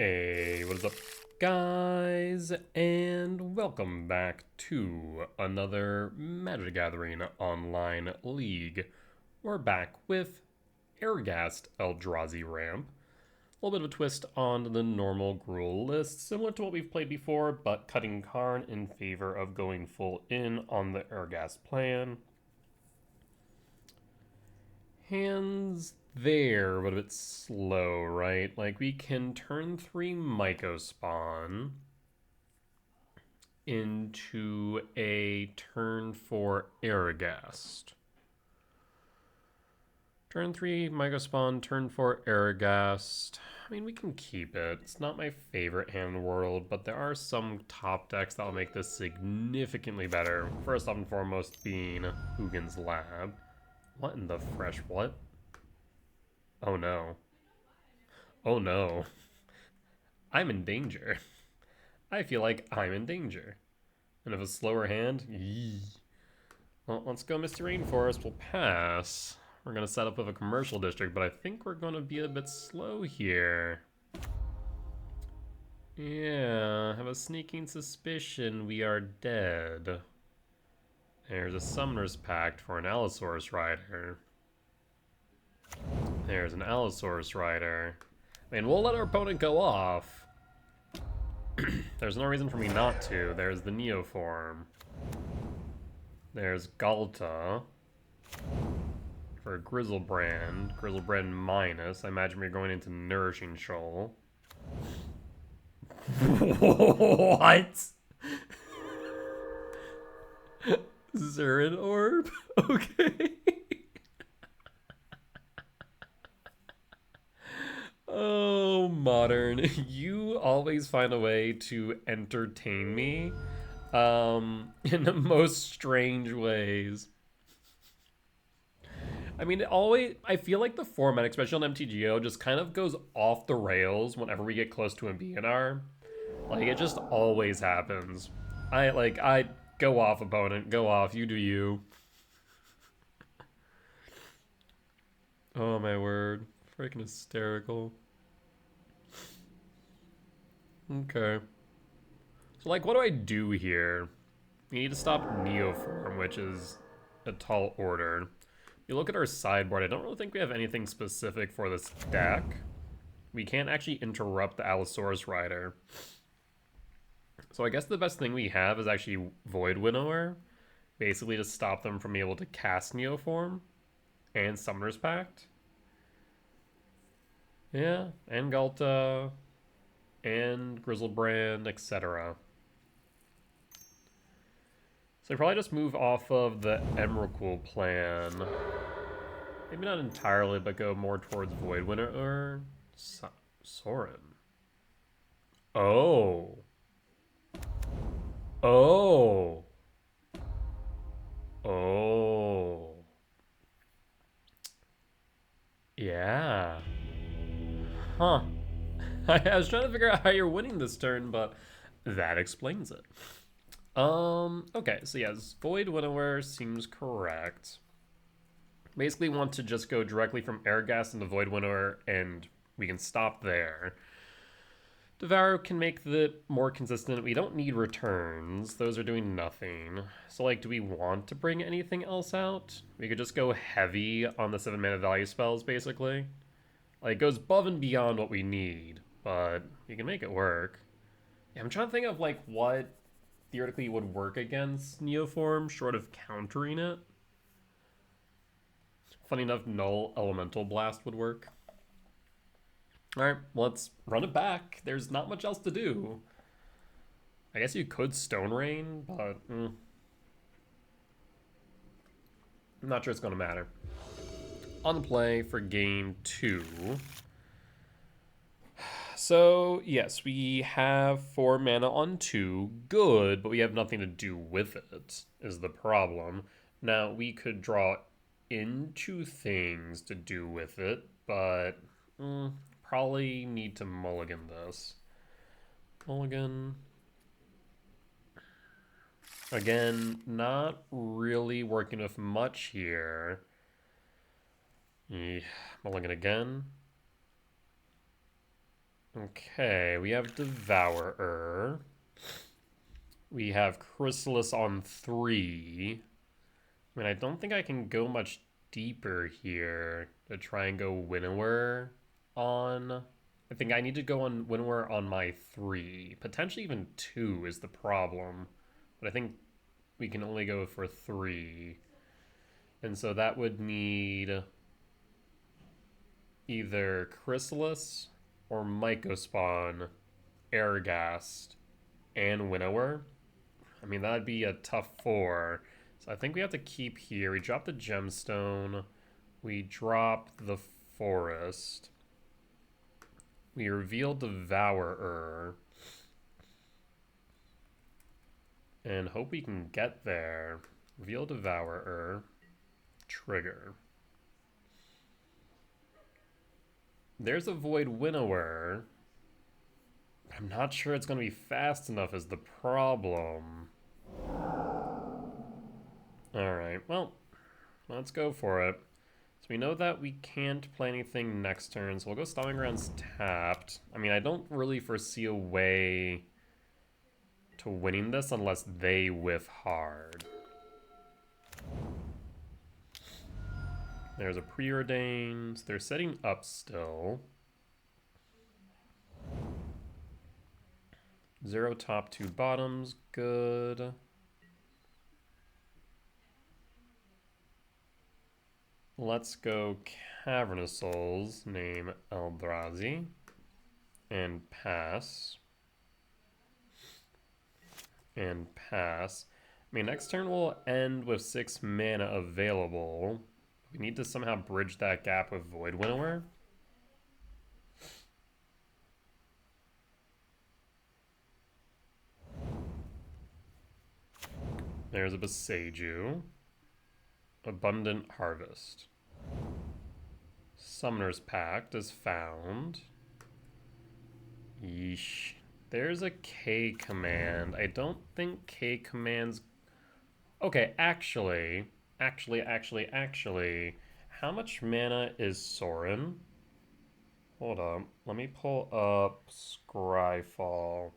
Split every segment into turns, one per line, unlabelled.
Hey, what is up, guys? And welcome back to another Magic the Gathering online league. We're back with Herigast Eldrazi ramp. A little bit of a twist on the normal Gruul list, similar to what we've played before, but cutting Karn in favor of going full in on the Herigast plan. Hands there, but a bit slow, right? Like, we can turn 3 Mycospawn into a turn 4 Herigast. Turn 3 Mycospawn, turn 4 Herigast. I mean, we can keep it. It's not my favorite hand in the world, but there are some top decks that will make this significantly better. First off and foremost being Hugin's Lab. What in the fresh what? Oh no. Oh no. I'm in danger. I feel like I'm in danger. And if a slower hand, yee. Well, let's go Misty Rainforest. We'll pass. We're going to set up with a commercial district, but I think we're going to be a bit slow here. Yeah, I have a sneaking suspicion we are dead. There's a Summoner's Pact for an Allosaurus Rider. There's an Allosaurus Rider. I mean, we'll let our opponent go off. There's no reason for me not to. There's the Neoform. There's Galta. For Grizzlebrand. Grizzlebrand minus. I imagine we're going into Nourishing Shoal. What? Zurin Orb? Okay. Oh, Modern. You always find a way to entertain me in the most strange ways. I mean, I feel like the format, especially on MTGO, just kind of goes off the rails whenever we get close to a BNR. Like, it just always happens. I go off, opponent, go off, you do you. Oh my word. Freaking hysterical. Okay. So, like, what do I do here? We need to stop Neoform, which is a tall order. You look at our sideboard, I don't really think we have anything specific for this deck. We can't actually interrupt the Allosaurus Rider. So I guess the best thing we have is actually Void Winnower. Basically to stop them from being able to cast Neoform. And Summoner's Pact. Yeah, and Galta, and Grizzlebrand, etc. So I probably just move off of the Emrakul plan. Maybe not entirely, but go more towards Void Winnower. Sorin. Oh. Oh. Oh. Yeah. Huh. I was trying to figure out how you're winning this turn, but that explains it. Okay, so yes, Void Winnower seems correct. Basically want to just go directly from Herigast into Void Winnower, and we can stop there. Devour can make the more consistent. We don't need returns. Those are doing nothing. So, like, do we want to bring anything else out? We could just go heavy on the 7 mana value spells, basically. Like, it goes above and beyond what we need, but you can make it work. Yeah, I'm trying to think of, like, what theoretically would work against Neoform, short of countering it. Funny enough, Null Elemental Blast would work. Alright, let's run it back. There's not much else to do. I guess you could Stone Rain, but I'm not sure it's going to matter. On the play for game 2. So, yes, we have 4 mana on 2. Good, but we have nothing to do with it, is the problem. Now, we could draw into things to do with it, but probably need to mulligan this. Mulligan. Again, not really working with much here. Mulligan again. Okay, we have Devourer. We have Chrysalis on 3. I mean, I don't think I can go much deeper here to try and go Winnower on. I think I need to go on Winnower on my 3. Potentially even 2 is the problem. But I think we can only go for 3. And so that would need either Chrysalis or Mycospawn, Herigast, and Winnower. I mean, that'd be a tough 4. So I think we have to keep here. We drop the Gemstone. We drop the Forest. We reveal Devourer. And hope we can get there. Reveal Devourer. Trigger. There's a Void Winnower. I'm not sure it's going to be fast enough is the problem. Alright, well, let's go for it. So we know that we can't play anything next turn, so we'll go Stomping Grounds tapped. I mean, I don't really foresee a way to winning this unless they whiff hard. There's a Preordained. They're setting up still. 0 top, 2 bottoms. Good. Let's go Cavernous Souls. Name Eldrazi. And pass. And pass. I mean, next turn will end with 6 mana available. We need to somehow bridge that gap with Void Winnower. There's a Boseiju. Abundant Harvest. Summoner's Pact is found. Yeesh. There's a K command. I don't think K commands... Okay, actually, how much mana is Sorin? Hold up. Let me pull up Scryfall.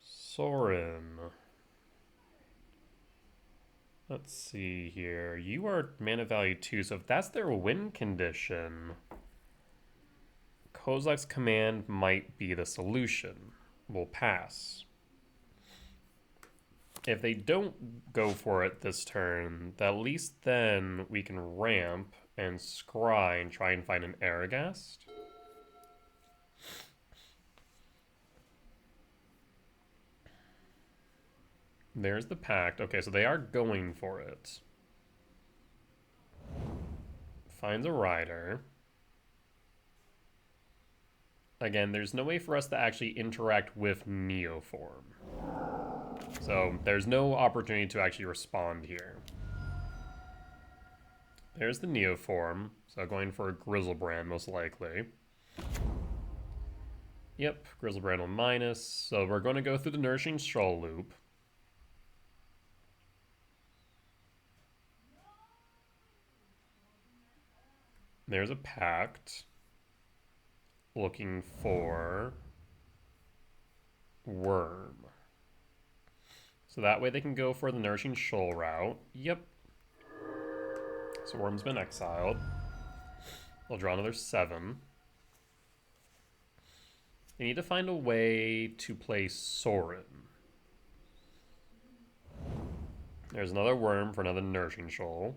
Sorin. Let's see here. You are mana value 2, so if that's their win condition, Kozilek's command might be the solution. We'll pass. If they don't go for it this turn, at least then we can ramp and scry and try and find an Herigast. There's the Pact. Okay, so they are going for it. Finds a Rider. Again, there's no way for us to actually interact with Neoform. So there's no opportunity to actually respond here. There's the Neoform. So going for a Grizzlebrand most likely. Yep, Grizzlebrand will minus. So we're going to go through the Nourishing Shoal loop. There's a Pact. Looking for Worm. So that way they can go for the Nourishing Shoal route. Yep. So Worm's been exiled. They'll draw another 7. They need to find a way to play Sorin. There's another Worm for another Nourishing Shoal.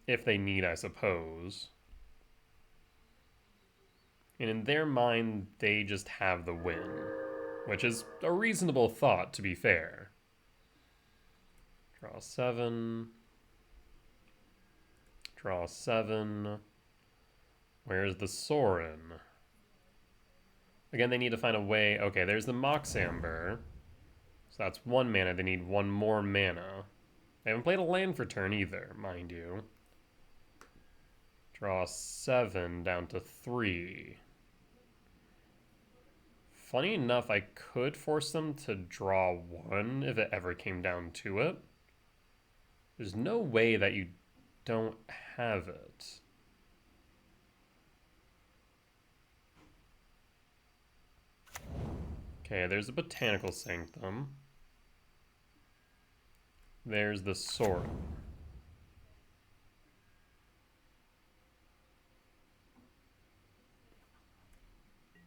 If they need, I suppose. And in their mind, they just have the win. Which is a reasonable thought, to be fair. Draw 7. Draw 7. Where's the Sorin? Again, they need to find a way. Okay, there's the Mox Amber. So that's 1 mana. They need 1 more mana. They haven't played a land for turn either, mind you. Draw 7 down to 3. Funny enough, I could force them to draw 1 if it ever came down to it. There's no way that you don't have it. Okay, there's a Botanical Sanctum. There's the sword.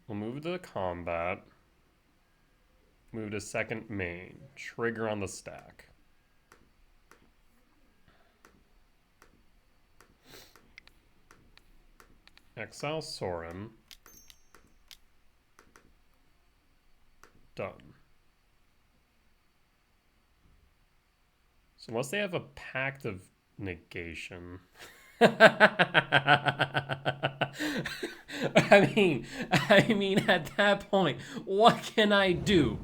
We'll move to combat. Move to second main. Trigger on the stack. Exile Sorin. Done. So unless they have a Pact of Negation. I mean, at that point, what can I do?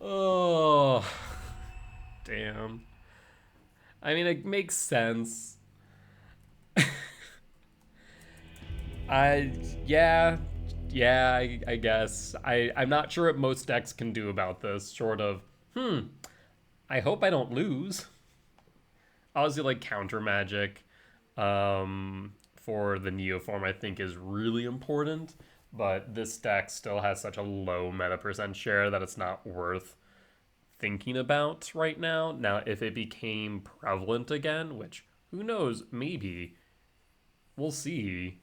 Oh, damn. I mean, it makes sense. Yeah, I guess. I'm not sure what most decks can do about this, short of, I hope I don't lose. Obviously, like, counter magic for the Neoform, I think, is really important, but this deck still has such a low meta percent share that it's not worth thinking about right now. Now, if it became prevalent again, which, who knows, maybe, we'll see,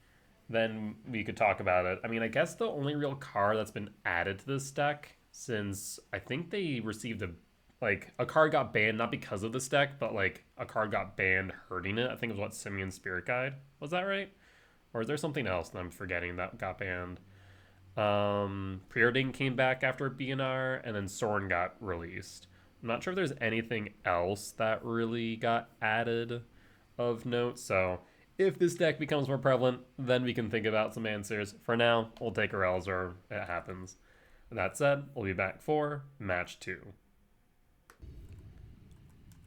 then we could talk about it. I mean, I guess the only real card that's been added to this deck since I think they received a card got banned, not because of this deck, but like a card got banned hurting it. I think it was Simeon Spirit Guide. Was that right? Or is there something else that I'm forgetting that got banned? Preordain came back after BNR, and then Sorin got released. I'm not sure if there's anything else that really got added of note, so if this deck becomes more prevalent, then we can think about some answers. For now, we'll take our L's or it happens. That said, we'll be back for match 2.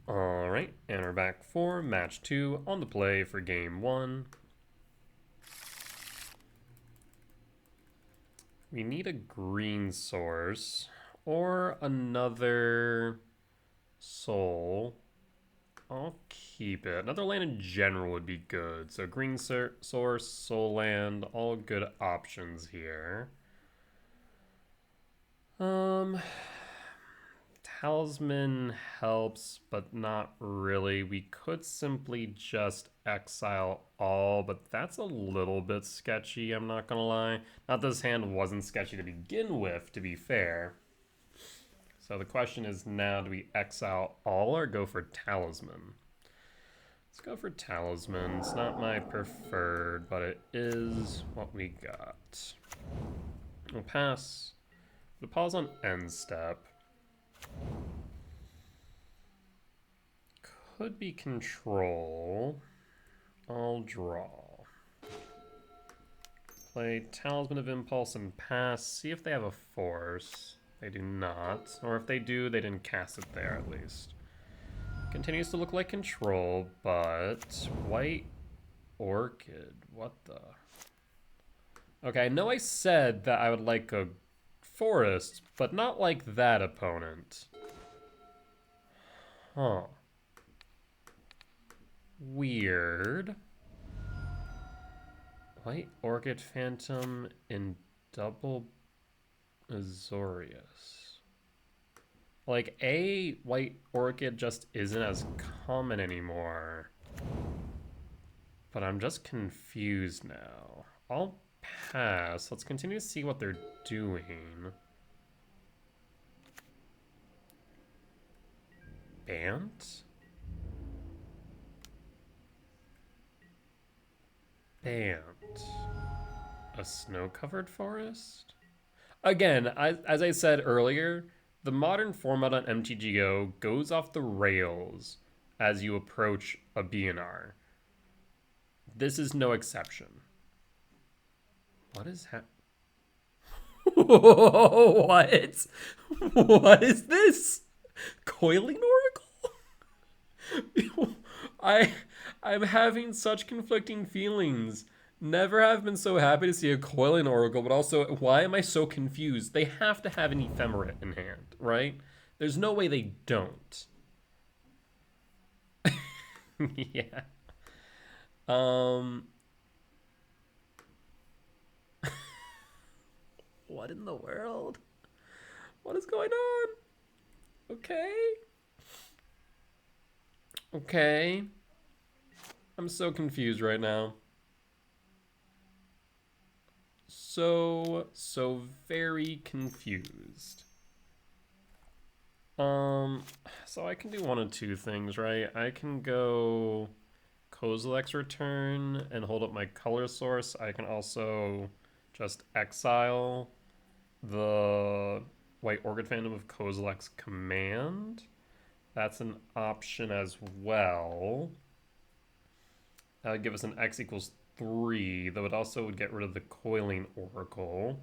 Alright, and we're back for match 2 on the play for game 1. We need a green source or another soul. I'll keep it. Another land in general would be good. So green source, soul land, all good options here. Talisman helps, but not really. We could simply just exile all, but that's a little bit sketchy, I'm not gonna lie. Not this hand wasn't sketchy to begin with, to be fair. So the question is now, do we exile all or go for Talisman? Let's go for Talisman. It's not my preferred, but it is what we got. We'll pass. We'll pause on end step. Could be control. I'll draw. Play Talisman of Impulse and pass. See if they have a force. They do not. Or if they do, they didn't cast it there at least. Continues to look like control, but White Orchid. What the? Okay, I know I said that I would like a forest, but not like that opponent. Huh. Weird. White Orchid Phantom in double Azorius. Like, a White Orchid just isn't as common anymore. But I'm just confused now. I'll pass. Let's continue to see what they're doing. Bant? Bant. A snow-covered forest? Again, as I said earlier, the modern format on MTGO goes off the rails as you approach a BNR. This is no exception. What is What? What is this? Coiling Oracle? I'm having such conflicting feelings. Never have been so happy to see a Coiling Oracle, but also, why am I so confused? They have to have an Ephemerate in hand, right? There's no way they don't. Yeah. Um, what in the world? What is going on? Okay. Okay. I'm so confused right now. So very confused. Um, so I can do one of two things, right? I can go Kozilek's Return and hold up my color source. I can also just exile the White Orchid Phantom of Kozilek's Command. That's an option as well. That would give us an X equals 3, though it also would get rid of the Coiling Oracle.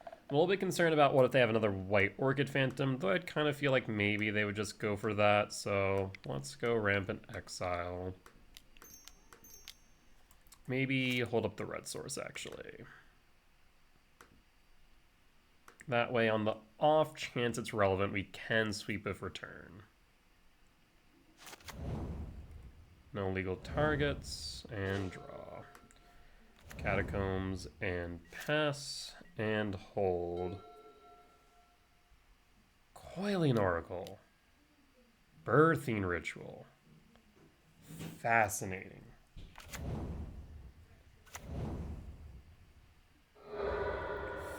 I'm a little bit concerned about what if they have another White Orchid Phantom, though I'd kind of feel like maybe they would just go for that, so let's go Rampant Exile. Maybe hold up the red source, actually. That way, on the off chance it's relevant, we can sweep if return. No legal targets, and draw. Catacombs, and pass, and hold. Coiling Oracle. Birthing Ritual. Fascinating.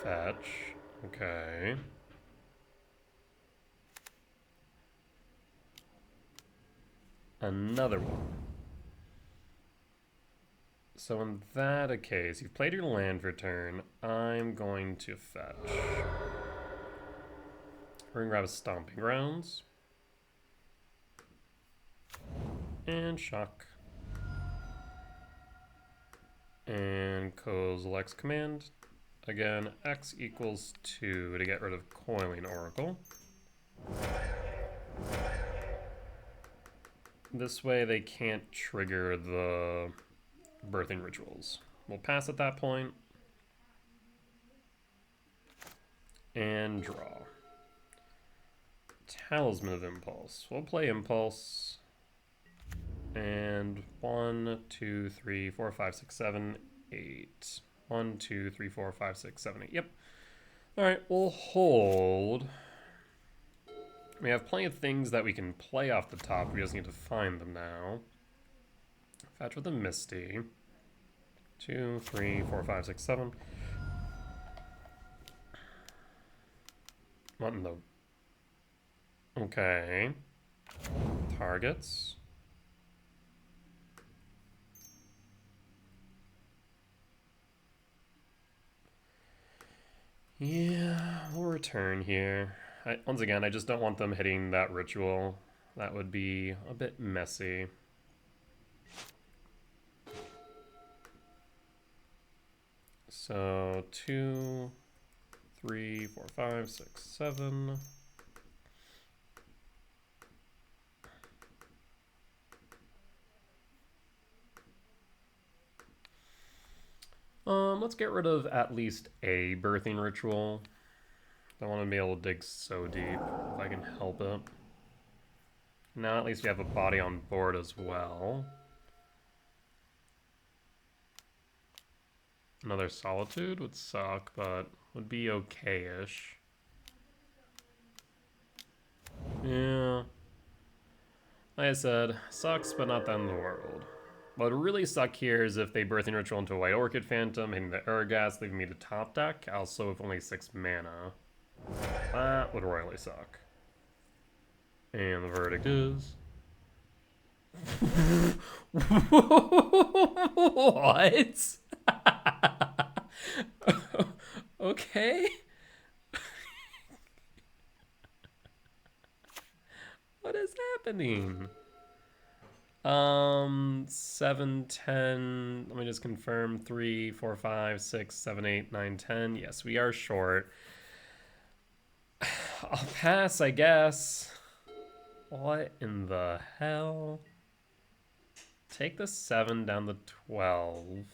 Fetch. Okay. Another one. So in that case, you've played your land for turn. I'm going to fetch. We're going to grab a Stomping Grounds. And shock. And Kozilek's Command. Again, X equals 2 to get rid of Coiling Oracle. This way they can't trigger the Birthing Rituals. We'll pass at that point. And draw. Talisman of Impulse. We'll play Impulse. And 1, 2, 3, 4, 5, 6, 7, 8. 1, 2, 3, 4, 5, 6, 7, 8. Yep. Alright, we'll hold. We have plenty of things that we can play off the top. We just need to find them now. Fetch with a Misty. 2, 3, 4, 5, 6, 7. What in the... Okay. Targets. Yeah, we'll return here. Once again, I just don't want them hitting that ritual. That would be a bit messy. So 2, 3, 4, 5, 6, 7. Let's get rid of at least a birthing ritual. Don't want to be able to dig so deep if I can help it. Now at least we have a body on board as well. Another Solitude would suck, but would be okay-ish. Yeah. Like I said, sucks, but not the end of the world. What would really suck here is if they Birthing Ritual into a White Orchid Phantom, hitting the Herigast, leaving me to top deck, also with only 6 mana. That would royally suck. And the verdict is... What? Okay. What is happening? 7, 10. Let me just confirm. 3, 4, 5, 6, 7, 8, 9, 10. Yes, we are short. I'll pass, I guess. What in the hell? Take the 7 down to 12.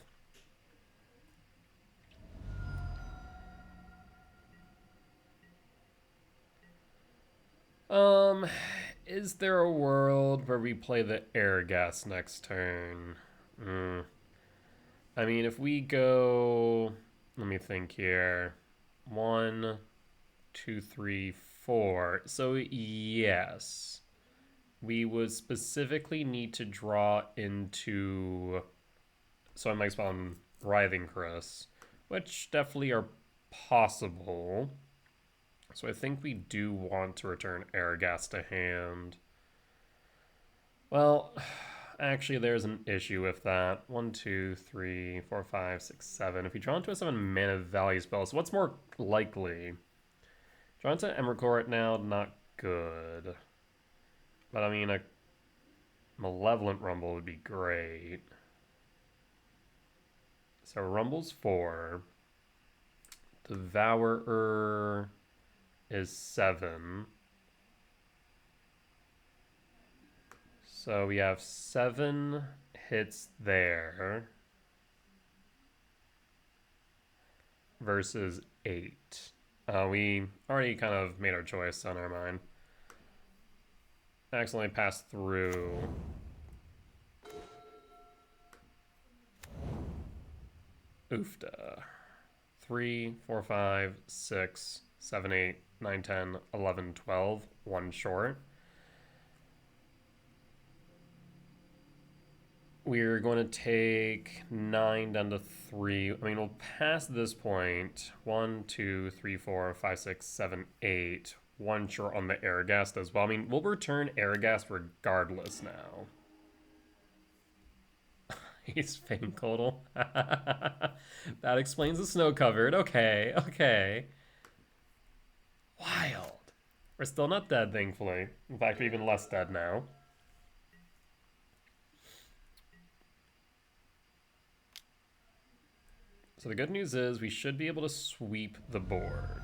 Is there a world where we play the Herigast next turn? I mean, if we go... Let me think here. 1, 2, 3, 4. So, yes. We would specifically need to draw into... So I might spawn Writhing Chris, which definitely are possible. So I think we do want to return Herigast to hand. Well, actually, there's an issue with that. 1, 2, 3, 4, 5, 6, 7. If you draw into a 7 mana value spell, so what's more likely? Draw into Emrakul right now, not good. But I mean, a Malevolent Rumble would be great. So Rumble's 4. Devourer is 7. So we have 7 hits there versus 8. We already kind of made our choice on our mind. Accidentally passed through. Oofda. 3, 4, 5, 6, 7, 8, 9, 10, 11, 12. 1 short. We're going to take 9 down to 3. I mean, we'll pass this point. 1, 2, 3, 4, 5, 6, 7, 8. 1 short on the Herigast as well. I mean, we'll return Herigast regardless now. He's Fangcoatl. That explains the snow covered. Okay, okay. Wild. We're still not dead, thankfully. In fact, we're even less dead now. So the good news is we should be able to sweep the board.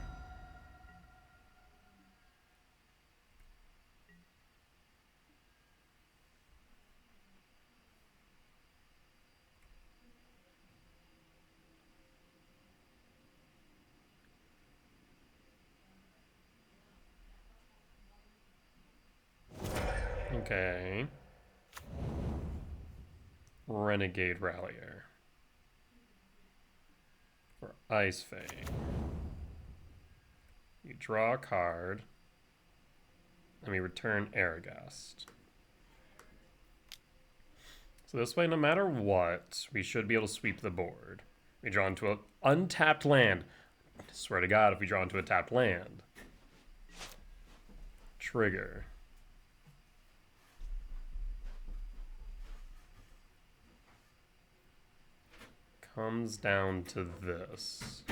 Okay. Renegade Rallier. For Ice Fang. You draw a card. And we return Herigast. So this way, no matter what, we should be able to sweep the board. We draw into an untapped land. I swear to God, if we draw into a tapped land. Trigger. Comes down to this.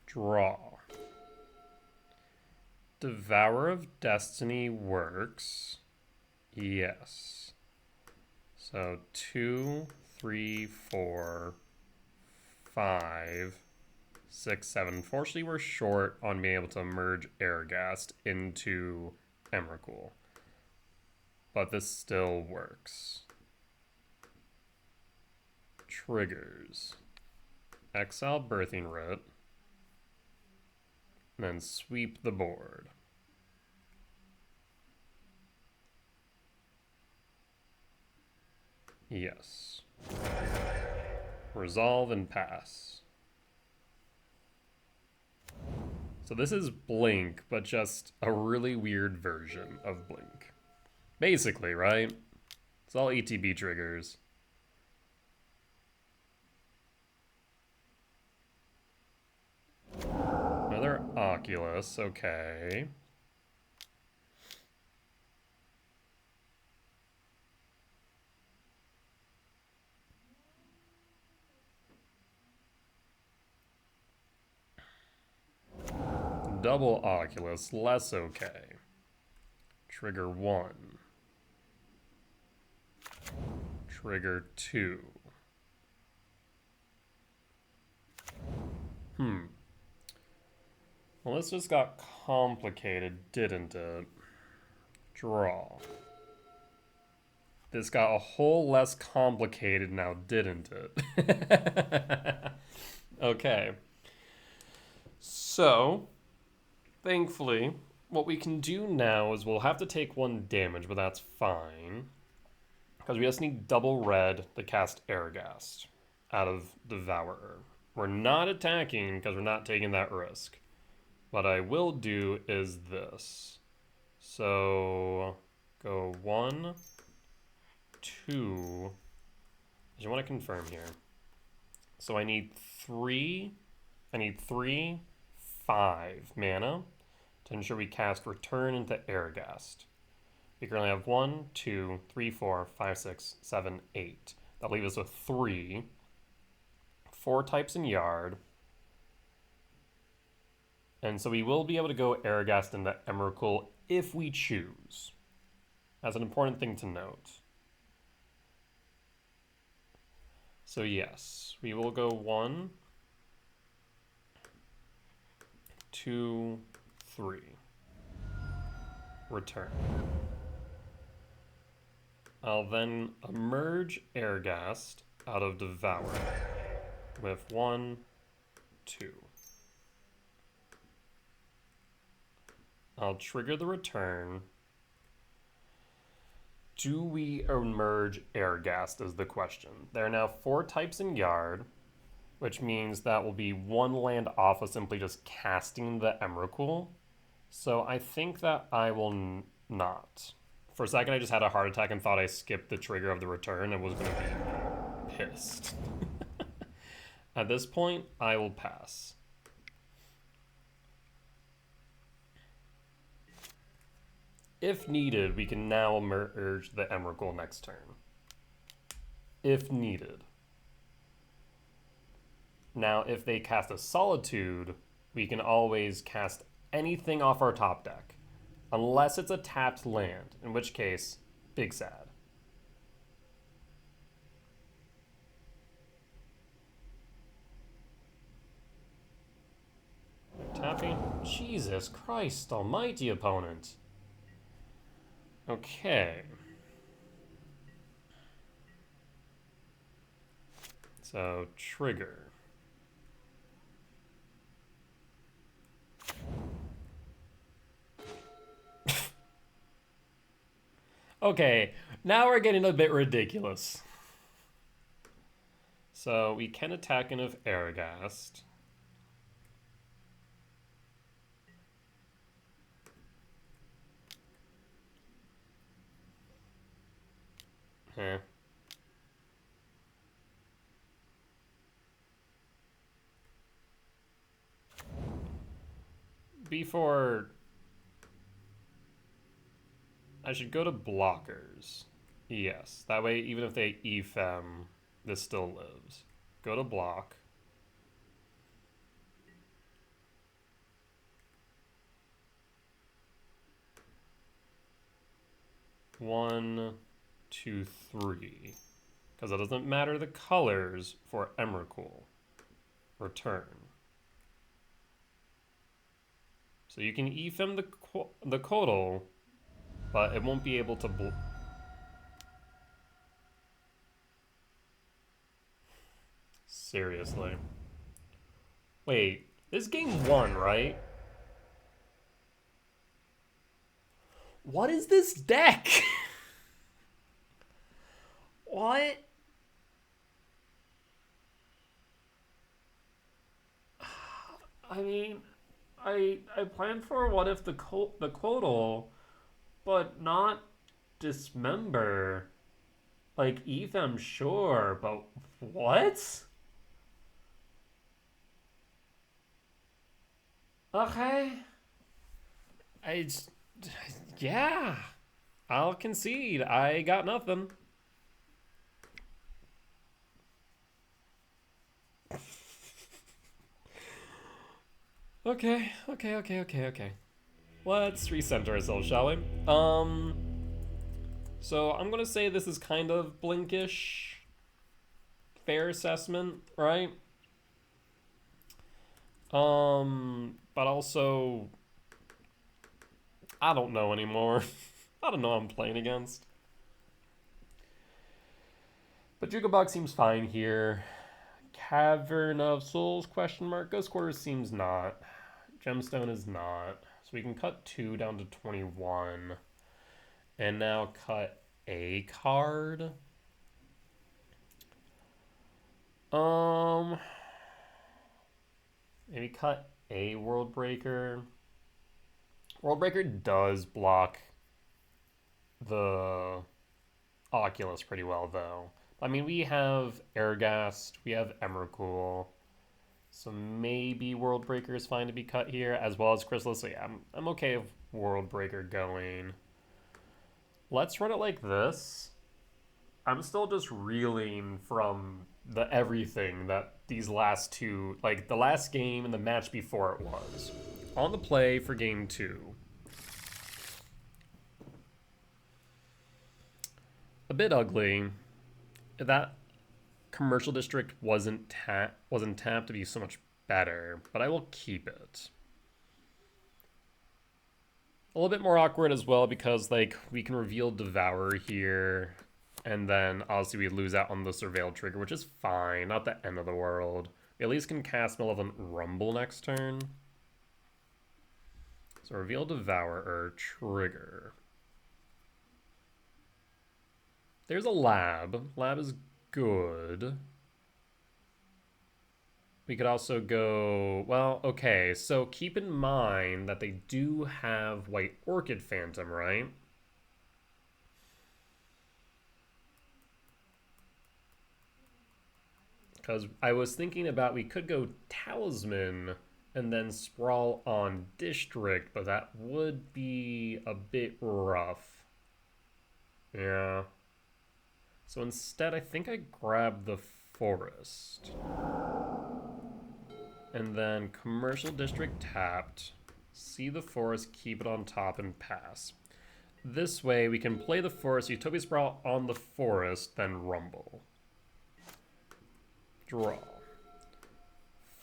Draw. Devourer of Destiny works. Yes. So 2, 3, 4, 5, 6, 7. Unfortunately, we're short on being able to merge Herigast into Emrakul. But this still works. Triggers. Exile Birthing Root. And then sweep the board. Yes. Resolve and pass. So this is Blink, but just a really weird version of Blink. Basically, right? It's all ETB triggers. Another Oculus, okay. Double Oculus, less okay. Trigger 1. Trigger 2. Well, this just got complicated, didn't it? Draw. This got a whole less complicated now, didn't it? Okay. So, Thankfully, what we can do now is we'll have to take 1 damage, but that's fine. Because we just need double red to cast Herigast out of Devourer. We're not attacking because we're not taking that risk. What I will do is this. So go 1, 2. I just want to confirm here. So I need 3, 5 mana to ensure we cast Return into Herigast. We currently have 1, 2, 3, 4, 5, 6, 7, 8. That'll leave us with 3. 4 types in Yard. And so we will be able to go Herigast into Emrakul if we choose. That's an important thing to note. So yes, we will go 1, 2, 3. Return. I'll then emerge Herigast out of Devour with 1, 2. I'll trigger the return. Do we emerge Herigast is the question. There are now 4 types in Yard, which means that will be 1 land off of simply just casting the Emrakul. So I think that I will not. For a second, I just had a heart attack and thought I skipped the trigger of the return and was going to be pissed. At this point, I will pass. If needed, we can now merge the Emrakul next turn. If needed. Now, if they cast a Solitude, we can always cast anything off our top deck. Unless it's a tapped land, in which case, big sad. Tapping? Jesus Christ almighty, opponent. Okay. So, trigger. Okay, now we're getting a bit ridiculous. So, we can attack in of Herigast. Eh. Before... I should go to blockers. Yes, that way even if they EFM, this still lives. Go to block. One, 2, 3. Because it doesn't matter the colors for Emrakul. Return. So you can EFM the Kodal, but it won't be able to Seriously. Wait, this game 1, right? What is this deck? What? I mean, I planned for what if the Kodal, but not Dismember. Like, ETHM, sure, but what? Okay. Yeah. I'll concede. I got nothing. Okay. Let's recenter ourselves, shall we? So I'm gonna say this is kind of Blinkish. Fair assessment, right? But also, I don't know anymore. I don't know who I'm playing against. But Jukabog seems fine here. Cavern of Souls, question mark. Ghost Quarters seems not. Gemstone is not. So we can cut 2 down to 21. And now cut a card. Maybe cut a World Breaker. World Breaker does block the Oculus pretty well, though. I mean, we have Herigast, we have Emrakul, so maybe World Breaker is fine to be cut here, as well as Chrysalis. So yeah, I'm okay with World Breaker going. Let's run it like this. I'm still just reeling from the everything that these last two, like the last game and the match before it was. On the play for game 2. A bit ugly. That commercial district wasn't tapped to be so much better, but I will keep it. A little bit more awkward as well because like we can reveal Devour here, and then obviously we lose out on the Surveil trigger, which is fine, not the end of the world. We at least can cast Malevolent Rumble next turn. So reveal Devourer, trigger. There's a lab. Lab is good. We could also go, well, okay, so keep in mind that they do have White Orchid Phantom, right? Because I was thinking about we could go Talisman and then Sprawl on District, but that would be a bit rough. Yeah. So instead, I think I grab the Forest. And then Commercial District tapped. See the Forest, keep it on top, and pass. This way, we can play the Forest, Utopia Sprawl on the Forest, then Rumble. Draw.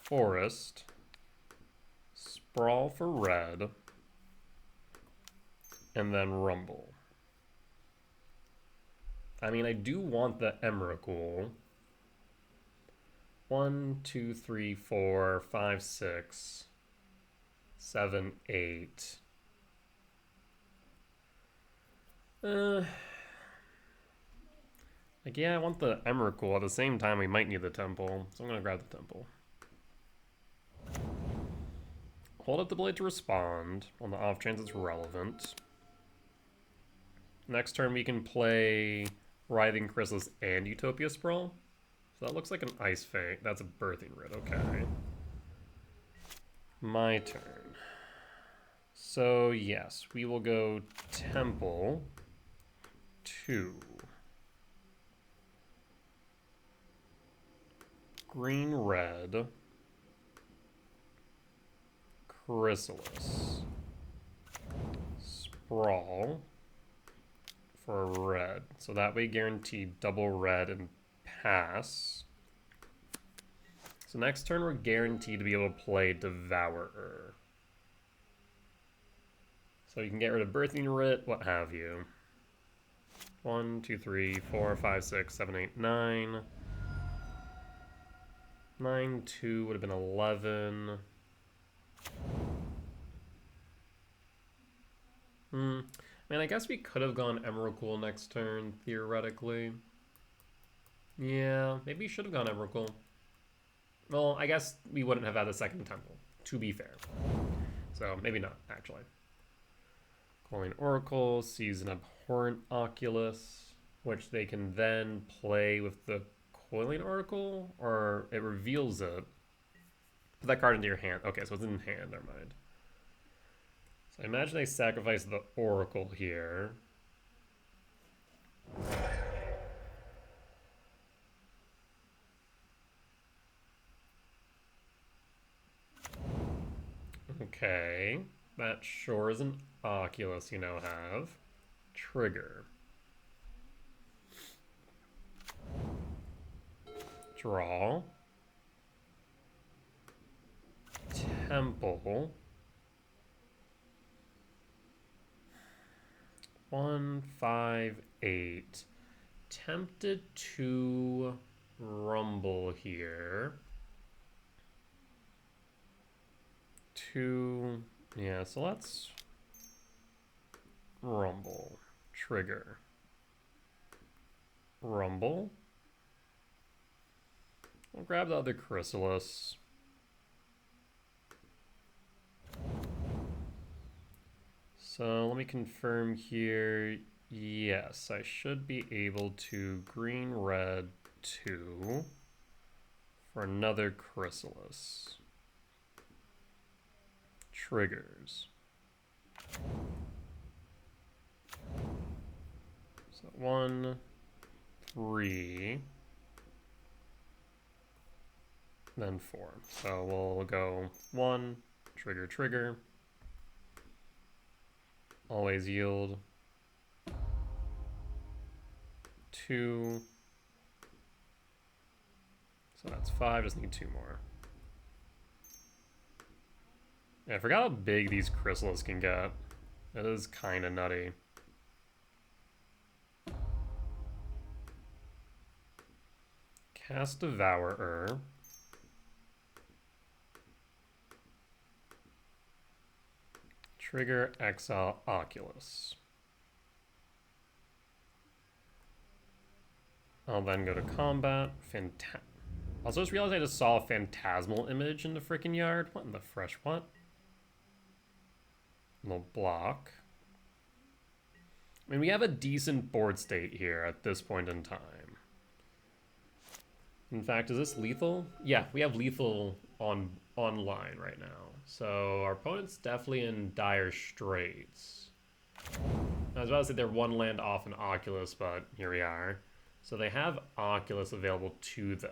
Forest. Sprawl for red. And then Rumble. I mean, I do want the Emrakul. 1, 2, 3, 4, 5, 6, 7, 8. Like, yeah, I want the Emrakul. At the same time, we might need the Temple, so I'm going to grab the Temple. Hold up the Blade to respond, on the off chance it's relevant. Next turn, we can play Writhing Chrysalis and Utopia Sprawl. So that looks like an Ice Fang. That's a Birthing Writ, okay. My turn. So, yes, we will go Temple 2. Green, red. Chrysalis. Sprawl for red. So that way guarantee double red and pass. So next turn we're guaranteed to be able to play Devourer. So you can get rid of Birthing Writ, what have you. 1, 2, 3, 4, 5, 6, 7, 8, 9. 9, 2 would have been 11. I mean, I guess we could have gone Emrakul next turn, theoretically. Yeah, maybe we should have gone Emrakul. Well, I guess we wouldn't have had the second Temple, to be fair. So, maybe not, actually. Coiling Oracle, sees an Abhorrent Oculus, which they can then play with the Coiling Oracle, or it reveals it. Put that card into your hand. Okay, so it's in hand, never mind. So I imagine they sacrifice the Oracle here. Okay, that sure is an Oculus you now have. Trigger. Draw. Temple. 1, 5, 8. Tempted to Rumble here. 2. Yeah, so let's rumble. Trigger. Rumble. We'll grab the other Chrysalis. So let me confirm here. Yes, I should be able to green, red, 2 for another Chrysalis. Triggers. So 1, 3, then 4. So we'll go 1, trigger, trigger. Always yield. 2. So that's 5, just need 2 more. Yeah, I forgot how big these Chrysalis can get. It is kind of nutty. Cast Devourer. Trigger Exile Oculus. I'll then go to combat. Also just realized I just saw a phantasmal image in the freaking yard. What in the fresh what? Little block. I mean, we have a decent board state here at this point in time. In fact, is this lethal? Yeah, we have lethal online right now. So our opponent's definitely in dire straits. I was about to say they're 1 land off an Oculus, but here we are. So they have Oculus available to them.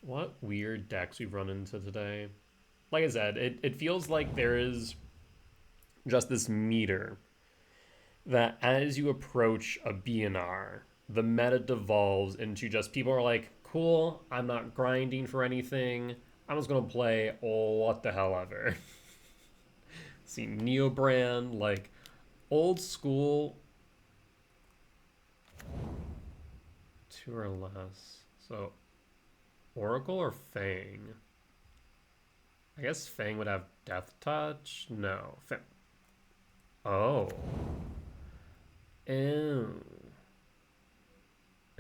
What weird decks we've run into today. Like I said, it feels like there is just this meter that as you approach a BNR, the meta devolves into just people are like, cool, I'm not grinding for anything. I'm just going to play what the hell ever. See, Neobrand, like old school. 2 or less. So Oracle or Fang? I guess Fang would have Death Touch? No. Oh. Ew.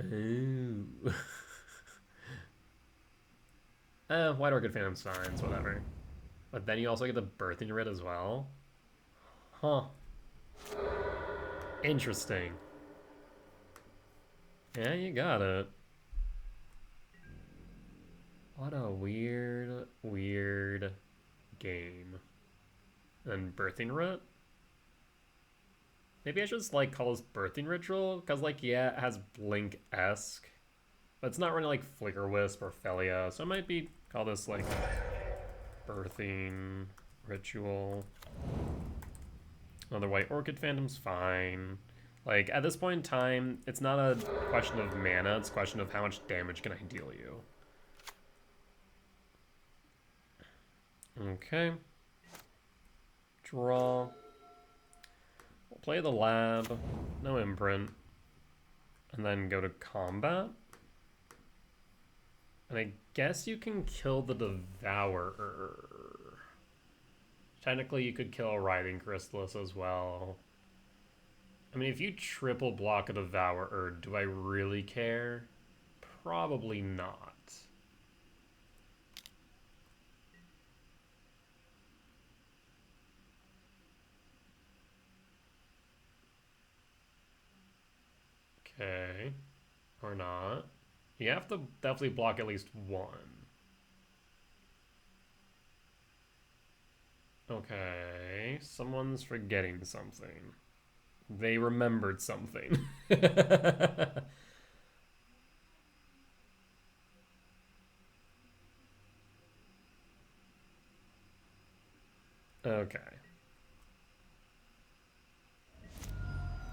Ooh. White Orchid Phantom Signs, whatever. But then you also get the Birthing Writ as well? Huh. Interesting. Yeah, you got it. What a weird, weird game. And Birthing Writ? Maybe I should just like call this Birthing Ritual, because like, yeah, it has Blink-esque, but it's not running like Flicker Wisp or Felia, so it might be call this like Birthing Ritual. Another White Orchid Phantom's fine. Like, at this point in time, it's not a question of mana, it's a question of how much damage can I deal you. Okay. Draw. We'll play the lab, no imprint, and then go to combat. And I guess you can kill the Devourer. Technically, you could kill a Writhing Chrysalis as well. I mean, if you triple block a Devourer, do I really care? Probably not. Okay. Or not. You have to definitely block at least 1. Okay. Someone's forgetting something. They remembered something. Okay.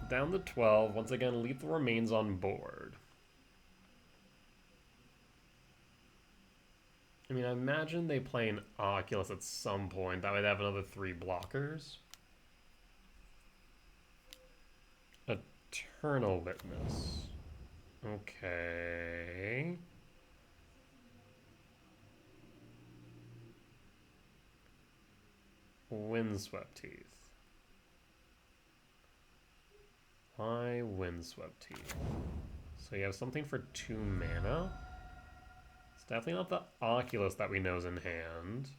Down to 12. Once again, lethal remains on board. I mean, I imagine they play an Oculus at some point. That way they have another 3 blockers. Eternal Witness. Okay. Windswept Teeth. Why Windswept Teeth? So you have something for 2 mana? It's definitely not the Oculus that we know is in hand.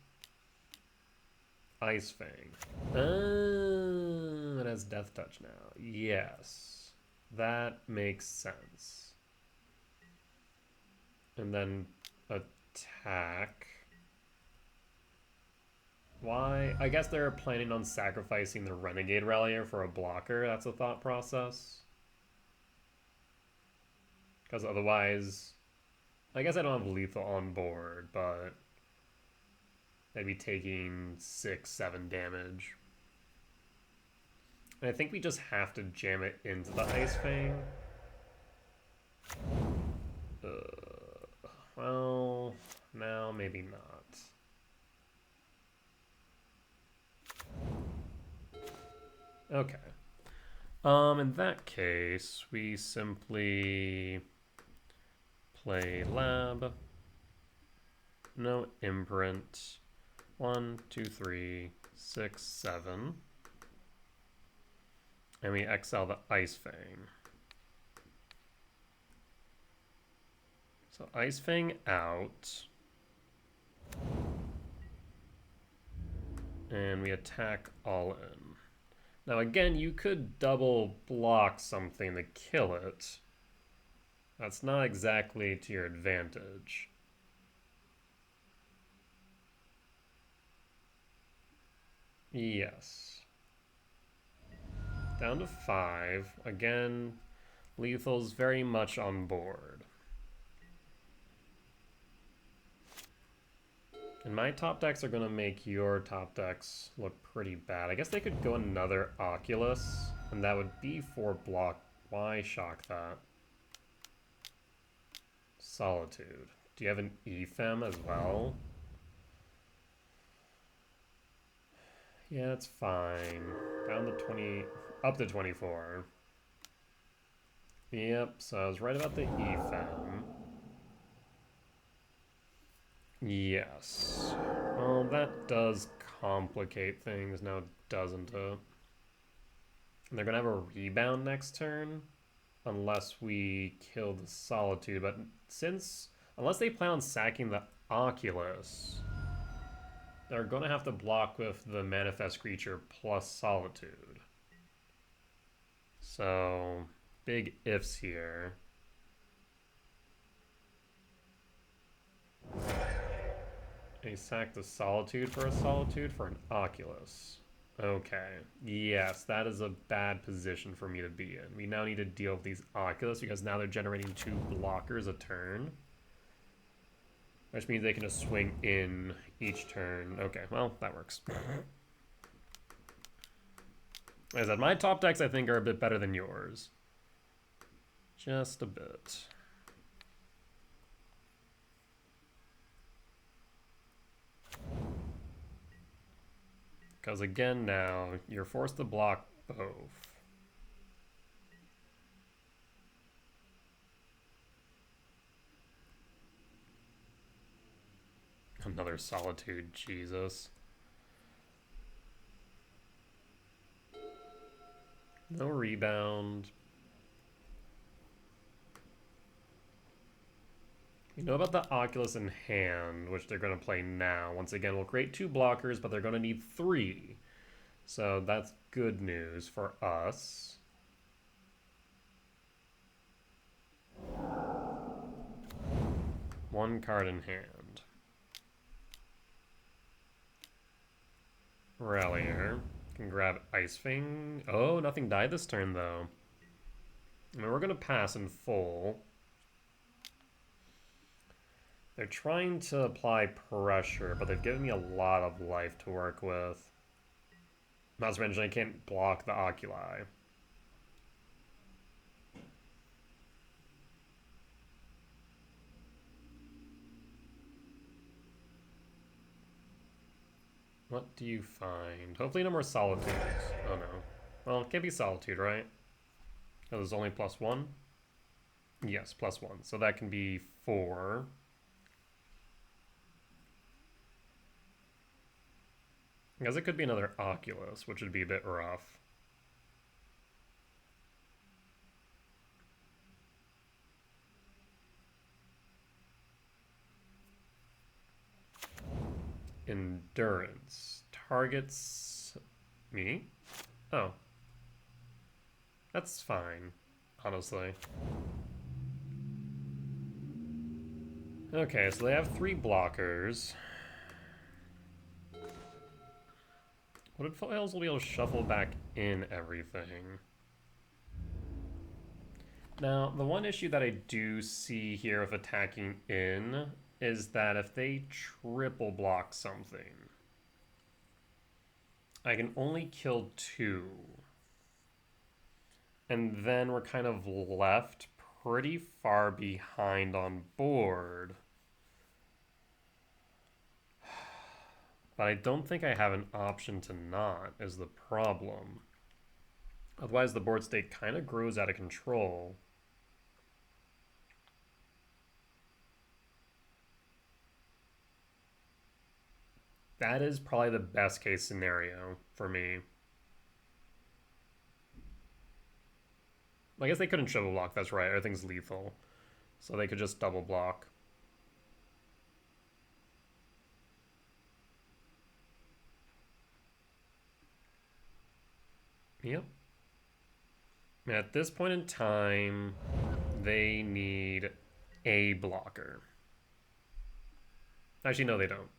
Ice Fang. It has Death Touch now. Yes. That makes sense. And then attack. Why? I guess they're planning on sacrificing the Renegade Relier for a blocker. That's a thought process. Because otherwise, I guess I don't have lethal on board, but they'd be taking 6-7 damage. And I think we just have to jam it into the Ice Fang. Well, now maybe not. Okay. In that case, we simply play lab. No imprint. 1, 2, 3, 6, 7. And we exile the Ice Fang. So Ice Fang out. And we attack all in. Now again, you could double block something to kill it. That's not exactly to your advantage. Yes. Down to 5. Again, lethal's very much on board. And my top decks are going to make your top decks look pretty bad. I guess they could go another Oculus, and that would be 4 block. Why shock that? Solitude. Do you have an Ephem as well? Yeah, it's fine. Down to 20, up to 24. Yep, so I was right about the Ephem. Yes. Well, that does complicate things, now doesn't it? And they're gonna have a rebound next turn, unless we kill the Solitude, but unless they plan on sacking the Oculus, they're gonna have to block with the Manifest Creature plus Solitude. So, big ifs here. They sacked the Solitude for a Solitude for an Oculus. Okay. Yes, that is a bad position for me to be in. We now need to deal with these Oculus because now they're generating 2 blockers a turn. Which means they can just swing in each turn. Okay, well, that works. As I said, my top decks I think are a bit better than yours. Just a bit. Because again now, you're forced to block both. Another Solitude, Jesus. No rebound. You know about the Oculus in hand, which they're going to play now. Once again, we'll create 2 blockers, but they're going to need 3. So that's good news for us. One card in hand. Relier. Can grab Ice Fang. Oh, nothing died this turn, though. I mean, we're going to pass in full. They're trying to apply pressure, but they've given me a lot of life to work with. Not to mention I can't block the Oculi. What do you find? Hopefully no more Solitudes. Oh no. Well, it can't be Solitude, right? Oh, there's only +1? Yes, +1. So that can be 4. I guess it could be another Oculus, which would be a bit rough. Endurance. Targets me? Oh. That's fine, honestly. Okay, so they have 3 blockers. Wooded Foothills will be able to shuffle back in everything. Now, the one issue that I do see here with attacking in is that if they triple block something, I can only kill 2. And then we're kind of left pretty far behind on board. But I don't think I have an option to not, is the problem. Otherwise, the board state kind of grows out of control. That is probably the best case scenario for me. I guess they couldn't triple block, that's right. Everything's lethal. So they could just double block. Yep. At this point in time, they need a blocker. Actually, no, they don't.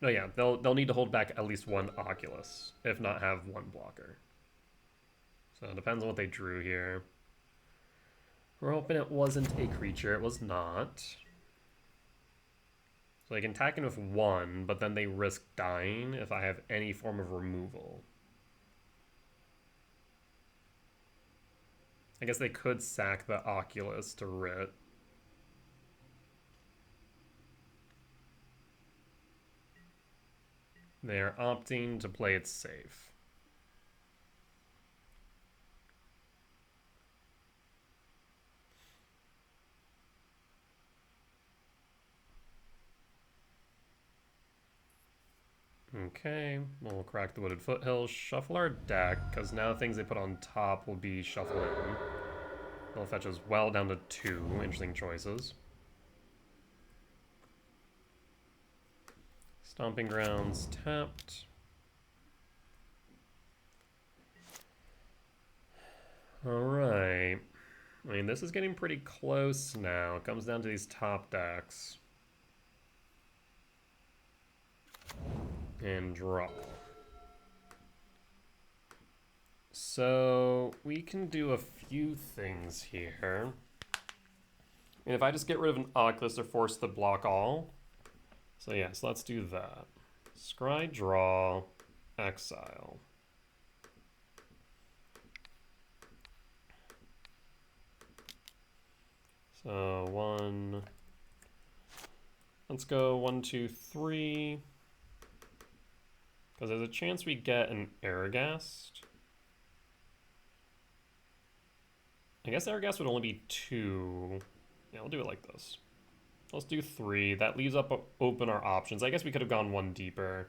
Oh yeah, they'll need to hold back at least 1 Oculus, if not have 1 blocker. So it depends on what they drew here. We're hoping it wasn't a creature. It was not. So they can attack in with 1, but then they risk dying if I have any form of removal. I guess they could sack the Oculus to Writ. They're opting to play it safe. Okay, we'll crack the Wooded Foothills, shuffle our deck, because now things they put on top will be shuffled in. They'll fetch us well down to 2 interesting choices. Stomping Grounds tapped. Alright. I mean, this is getting pretty close now. It comes down to these top decks. And draw. So we can do a few things here. And if I just get rid of an Oculus, they're forced to block all. So yes, let's do that. Scry, draw, exile. So 1. Let's go 1, 2, 3. Because there's a chance we get an Herigast. I guess Herigast would only be 2. Yeah, we'll do it like this. Let's do 3. That leaves open our options. I guess we could have gone 1 deeper.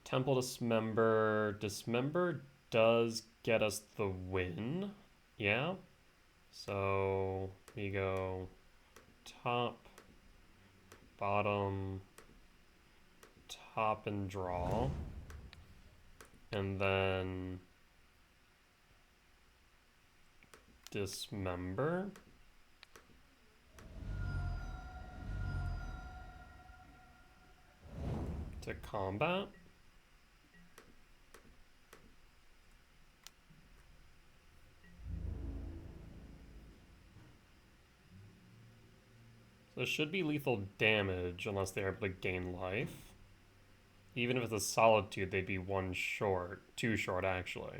Temple Dismember. Dismember does get us the win. Yeah. So we go top, bottom, top and draw. And then Dismember. To combat. So it should be lethal damage unless they're able to gain life. Even if it's a Solitude, they'd be 1 short. 2 short, actually.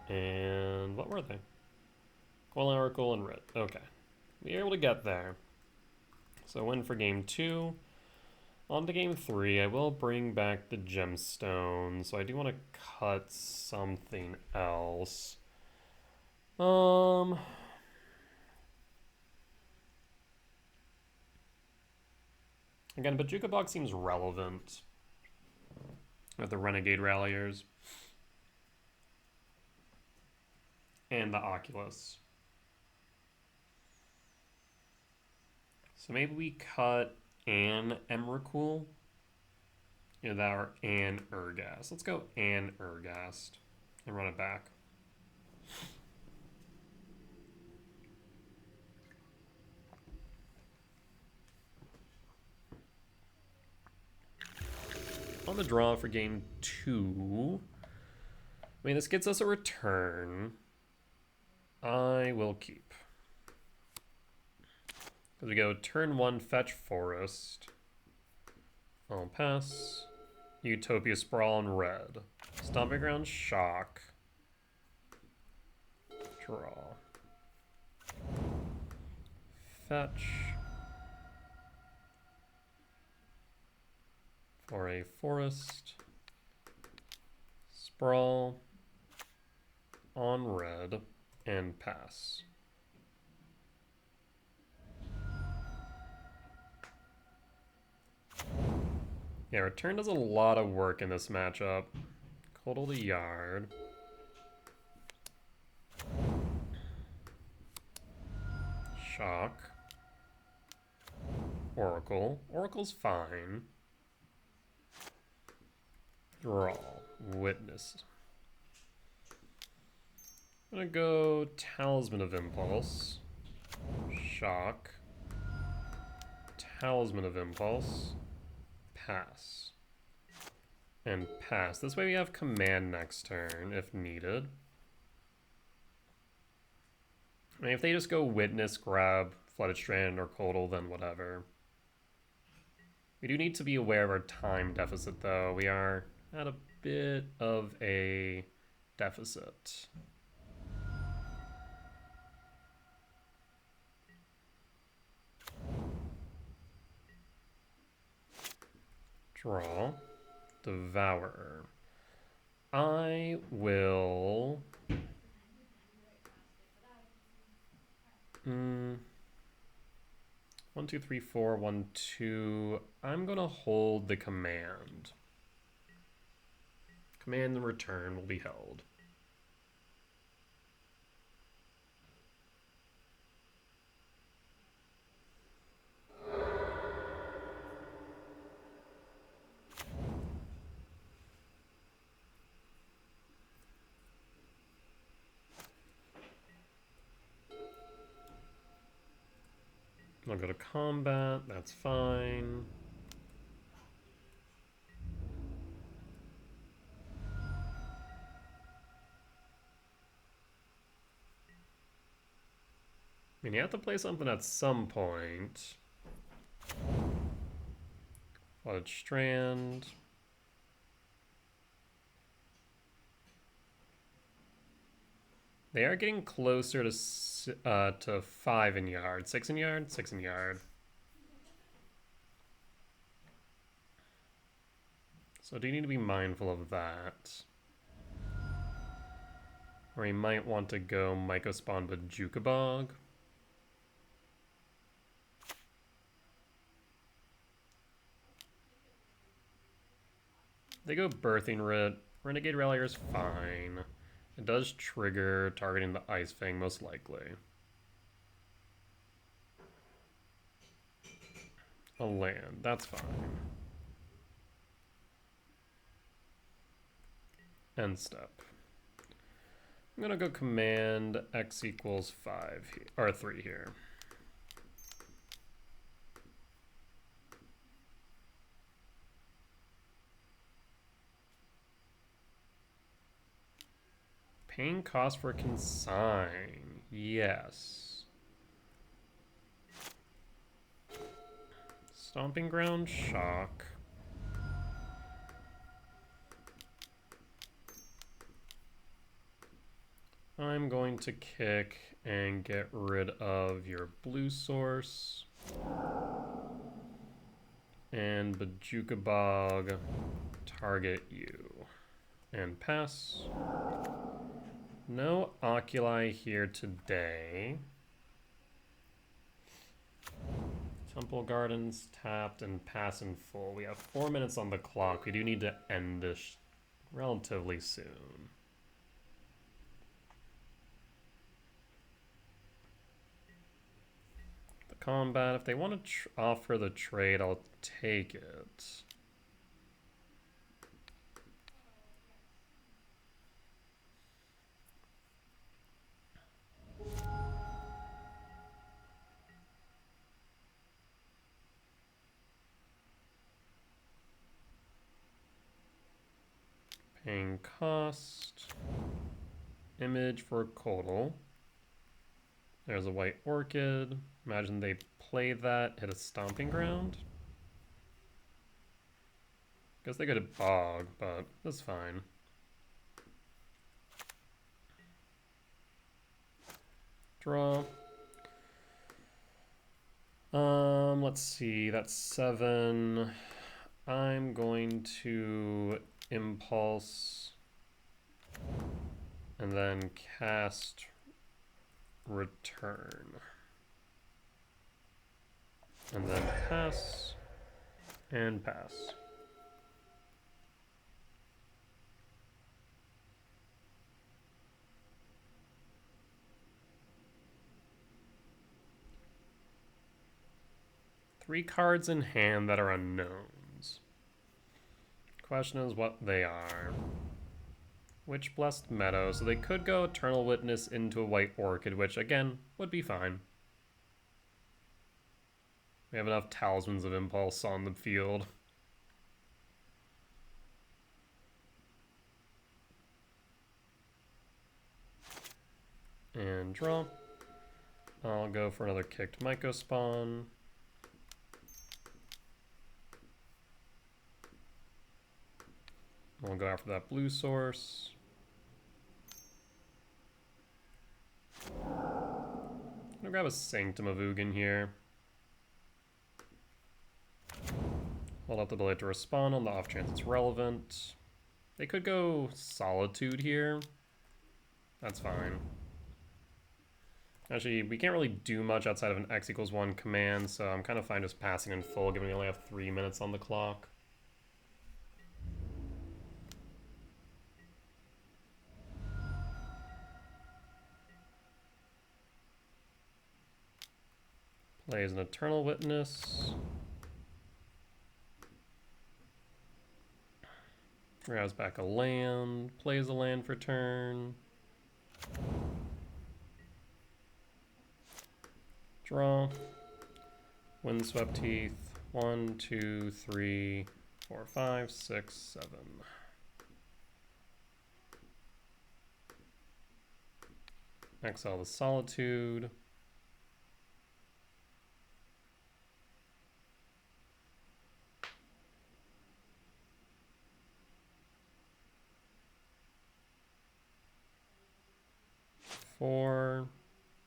And what were they? Quell Oracle and Writ. Okay. We were able to get there. So win for game 2. On to game 3. I will bring back the gemstone, so I do want to cut something else. Again, Bojuka Box seems relevant with the Renegade Ralliers and the Oculus. So maybe we cut an Emrakul, either that or an Herigast. Let's go an Herigast and run it back. On the draw for game 2. I mean, this gets us a return. I will keep. Because we go turn 1, fetch forest. I'll pass. Utopia Sprawl in red. Stomping Ground shock. Draw. Fetch. For a forest. Sprawl. On red. And pass. Yeah, return does a lot of work in this matchup. Coddle the Yard. Shock. Oracle. Oracle's fine. Draw. Witness. I'm gonna go Talisman of Impulse. Shock. Talisman of Impulse. Pass. And pass. This way we have command next turn if needed. I mean, if they just go Witness, grab Flooded Strand, or Coddle, then whatever. We do need to be aware of our time deficit, though. We are at a bit of a deficit. Draw. Devourer. I will... 1, 2, 3, 4, 1, 2. I'm gonna hold the command. Command and return will be held. I'll go to combat, that's fine. I mean, you have to play something at some point. Flooded Strand. They are getting closer to 5 in yard. 6 in yard? 6 in yard. So do you need to be mindful of that? Or you might want to go Mycospawn Bojuka Bog. They go Birthing Writ. Renegade Rallier is fine. It does trigger targeting the Ice Fang, most likely. A land, that's fine. End step. I'm gonna go command X equals 5 here, or 3 here. Paying cost for consign, yes. Stomping Ground shock. I'm going to kick and get rid of your blue source. And Bajuka Bog, target you. And pass. No Oculi here today. Temple Gardens tapped and pass in full. We have 4 minutes on the clock. We do need to end this relatively soon. The combat, if they want to offer the trade, I'll take it. Paying cost. Image for Kodal. There's a white orchid. Imagine they play that, hit a stomping ground. Guess they could bog, but that's fine. Draw. Let's see, that's 7. I'm going to impulse and then cast return. And then pass and pass. Three cards in hand that are unknowns. Question is what they are. Which Blessed Meadow? So they could go Eternal Witness into a white orchid, which again would be fine. We have enough Talismans of Impulse on the field. And draw. I'll go for another kicked Myco Spawn. We'll go after that blue source. I'm gonna grab a Sanctum of Ugin here. Hold up the ability to respond on the off chance it's relevant. They could go Solitude here. That's fine. Actually, we can't really do much outside of an X=1 command, so I'm kind of fine just passing in full, given we only have 3 minutes on the clock. Plays an Eternal Witness. Grabs back a land. Plays a land for turn. Draw. Windswept Teeth. 1, 2, 3, 4, 5, 6, 7. Exile the Solitude.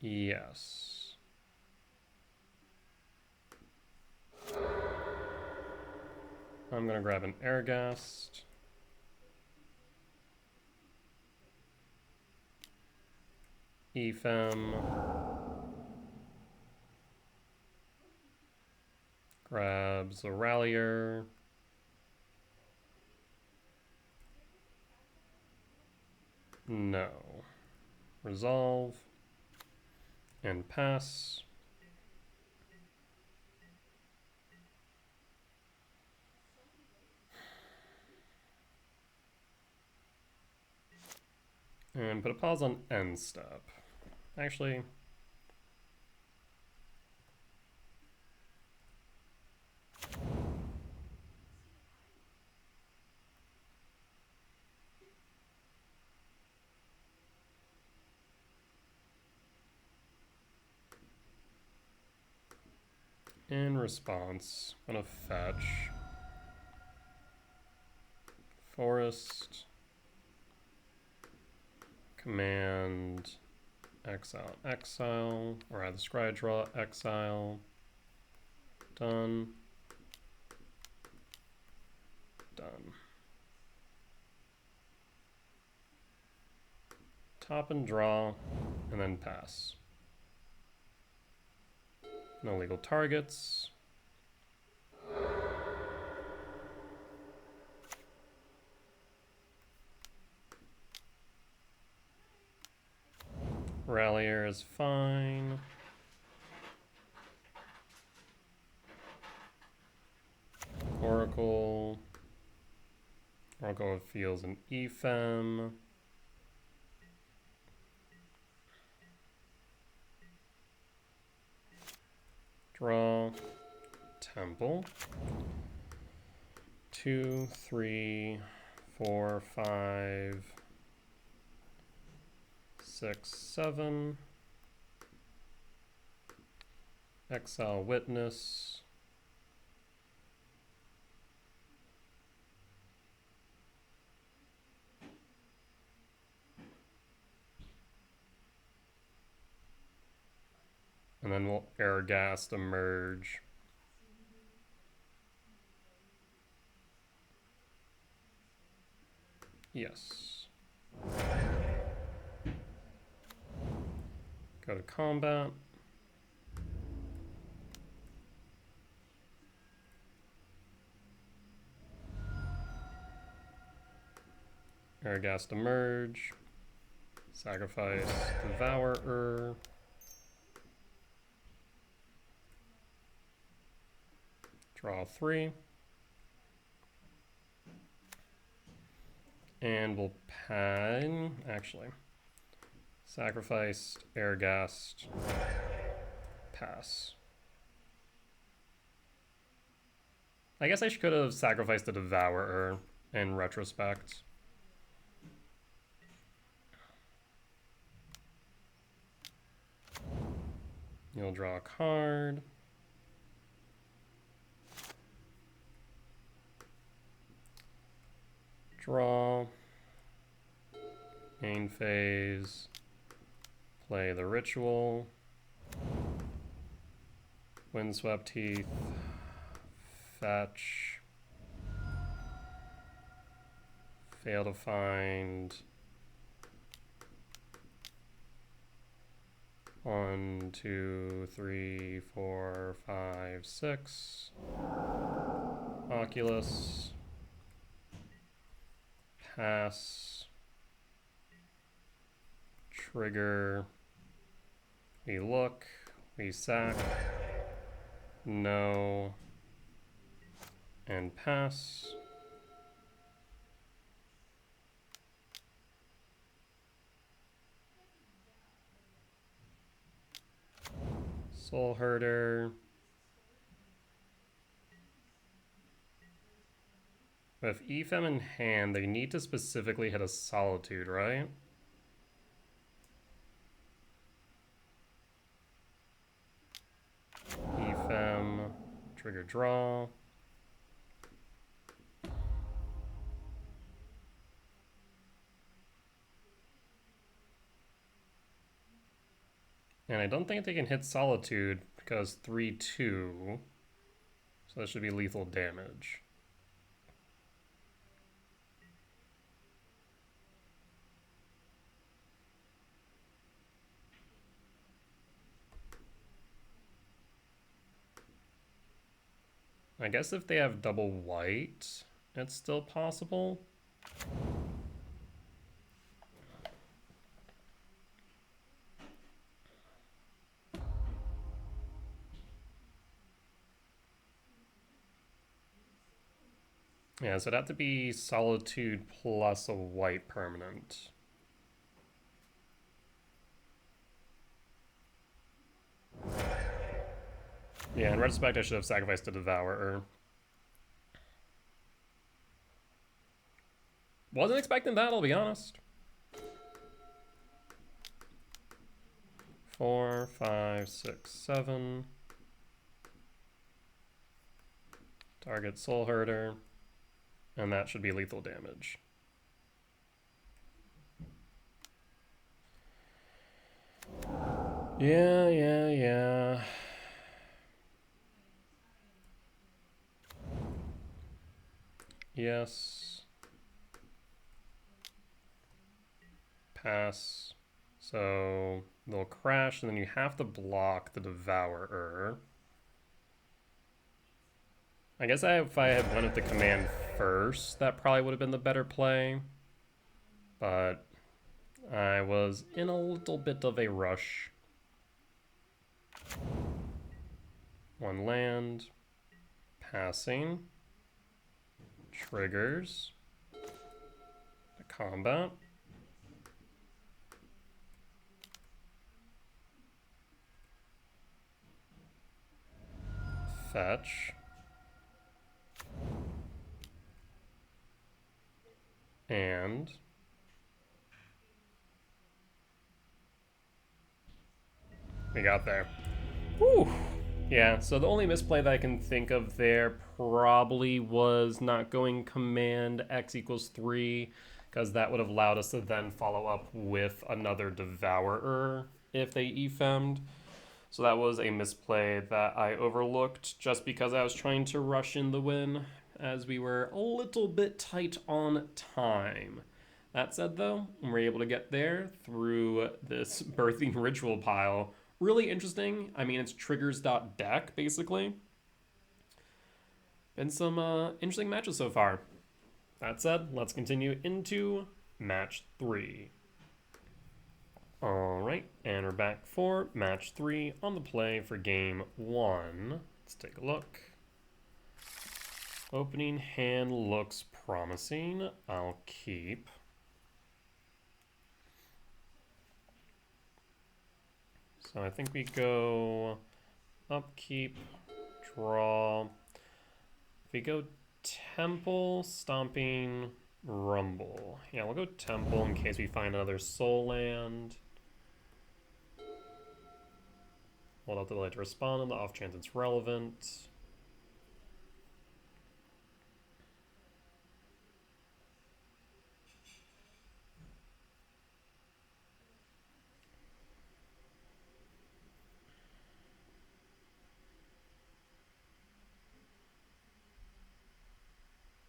Yes. I'm gonna grab an Herigast. Ephem. Grabs a Rallier. No. Resolve. And pass. And put a pause on end step. Actually, in response, I'm gonna fetch Forest, command exile, exile, or add the scry draw, exile, done. Done. Top and draw, and then pass. No legal targets. Rallier is fine. Oracle. Oracle feels an EFEM. Draw. Temple. 2, 3, 4, 5, 6, 7. Exile Witness. And then we'll Herigast emerge. Yes. Go to combat. Herigast emerge. Sacrifice Devourer. Draw 3. And we'll pan, actually. Sacrificed, Herigast, pass. I guess I could have sacrificed the Devourer in retrospect. You'll draw a card. Draw. Main phase. Play the Ritual. Windswept Heath. Fetch. Fail to find. 1, 2, 3, 4, 5, 6. Oculus. Pass. Trigger. We look. We sack. No. And pass. Soul Herder. With EFEM in hand, they need to specifically hit a Solitude, right? EFEM, trigger draw. And I don't think they can hit Solitude because 3/2. So that should be lethal damage. I guess if they have double white, it's still possible. Yeah, so it'd have to be Solitude plus a white permanent. Yeah, in retrospect, I should have sacrificed a Devourer. Wasn't expecting that, I'll be honest. 4, 5, 6, 7. Target Soul Herder. And that should be lethal damage. Yeah. Yes. Pass. So they'll crash, and then you have to block the Devourer. I guess if I had went with the command first, that probably would have been the better play. But I was in a little bit of a rush. One land. Passing. Triggers. The combat. Fetch. And we got there. Whew. Yeah, so the only misplay that I can think of there probably was not going command X equals 3, because that would have allowed us to then follow up with another Devourer if they EFEM'd. So that was a misplay that I overlooked just because I was trying to rush in the win, as we were a little bit tight on time. That said, though, we were able to get there through this Birthing Ritual pile. Really interesting. I mean, it's triggers.deck, basically. Been some interesting matches so far. That said, let's continue into match 3. Alright, and we're back for match 3 on the play for game 1. Let's take a look. Opening hand looks promising. I'll keep. So I think we go upkeep, draw. If we go Temple, Stomping, Rumble. Yeah, we'll go Temple in case we find another soul land. Hold out the ability to respond on the off chance it's relevant.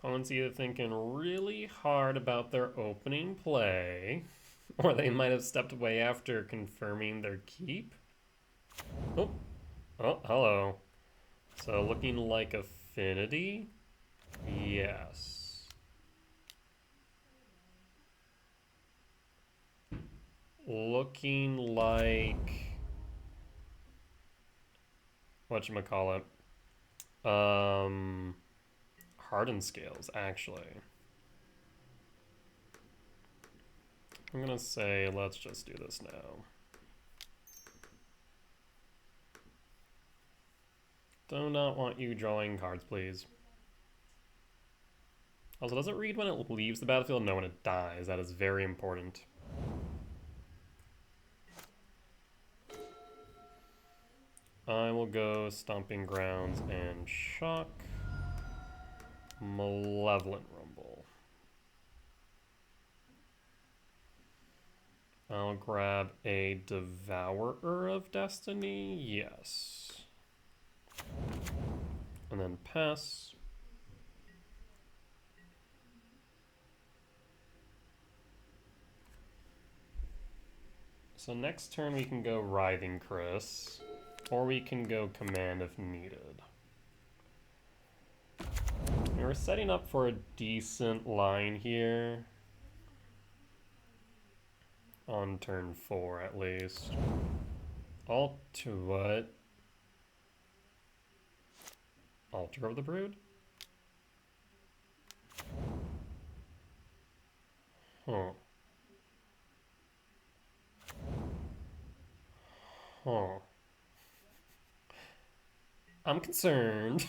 Opponent's either thinking really hard about their opening play, or they might have stepped away after confirming their keep. Oh, hello. So looking like Affinity? Yes. Looking like... whatchamacallit? Hardened Scales, actually. I'm gonna say, let's just do this now. Do not want you drawing cards, please. Also, does it read when it leaves the battlefield? No, when it dies. That is very important. I will go Stomping Grounds and Shock. Malevolent Rumble. I'll grab a Devourer of Destiny. Yes. And then pass. So next turn we can go Writhing Chris, or we can go Command if needed. We're setting up for a decent line here. On turn 4 at least. Alt to what? Altar of the Brood? Huh. Huh. I'm concerned.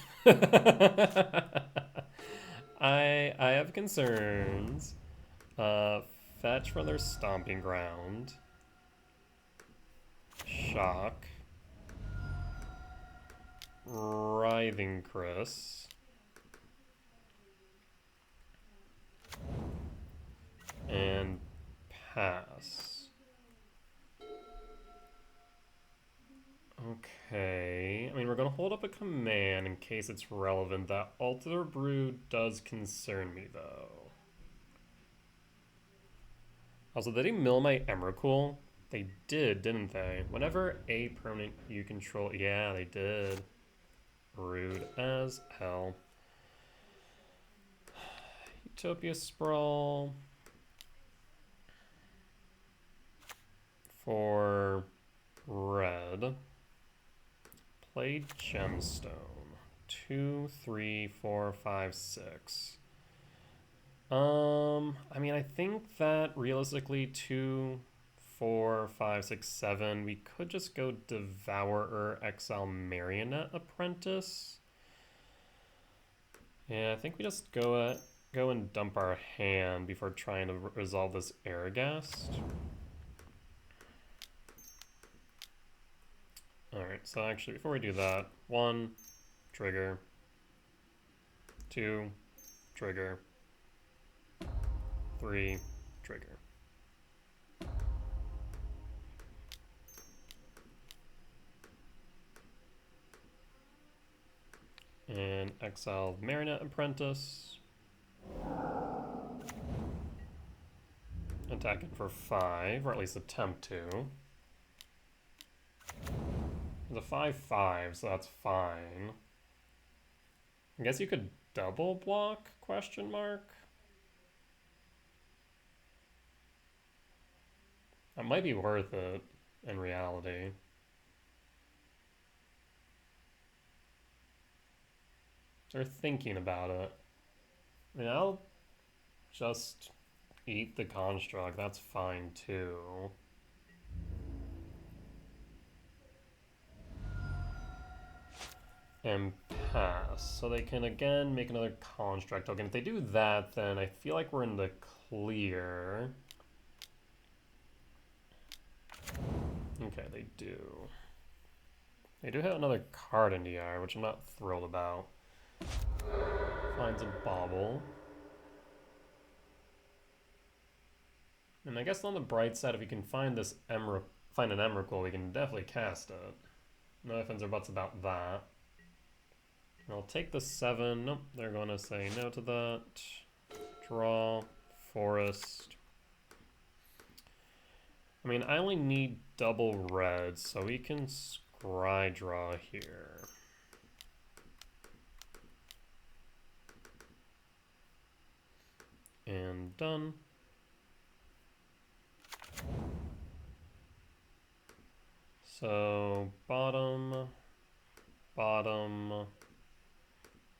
I have concerns. Fetch for their Stomping Ground. Shock. Writhing Chris. And pass. Okay, I mean, we're gonna hold up a command in case it's relevant. That Alter Brew does concern me, though. Also, did they mill my Emrakul? They did, didn't they? Whenever a permanent you control... Yeah, they did. Rude as hell. Utopia Sprawl. For red. Play Gemstone. 2, 3, 4, 5, 6. I mean, I think that realistically 2, 4, 5, 6, 7. We could just go Devourer, Exile, Marionette Apprentice. Yeah, I think we just go and dump our hand before trying to resolve this Herigast. Alright, so actually before we do that, 1, trigger, 2, trigger, 3, trigger. And exile Marionette Apprentice. Attacking for 5, or at least attempt to. It's a 5/5, so that's fine. I guess you could double block, question mark? That might be worth it in reality. They're thinking about it. I mean, I'll just eat the construct, that's fine too. And pass. So they can again make another construct token. If they do that, then I feel like we're in the clear. Okay, they do. They do have another card in the air, which I'm not thrilled about. Finds a bauble. And I guess on the bright side, if we can find this find an Emrakul, we can definitely cast it. No ifs or buts about that. I'll take the 7. Nope, they're going to say no to that. Draw, forest. I mean, I only need double red, so we can scry draw here. And done. So bottom, bottom,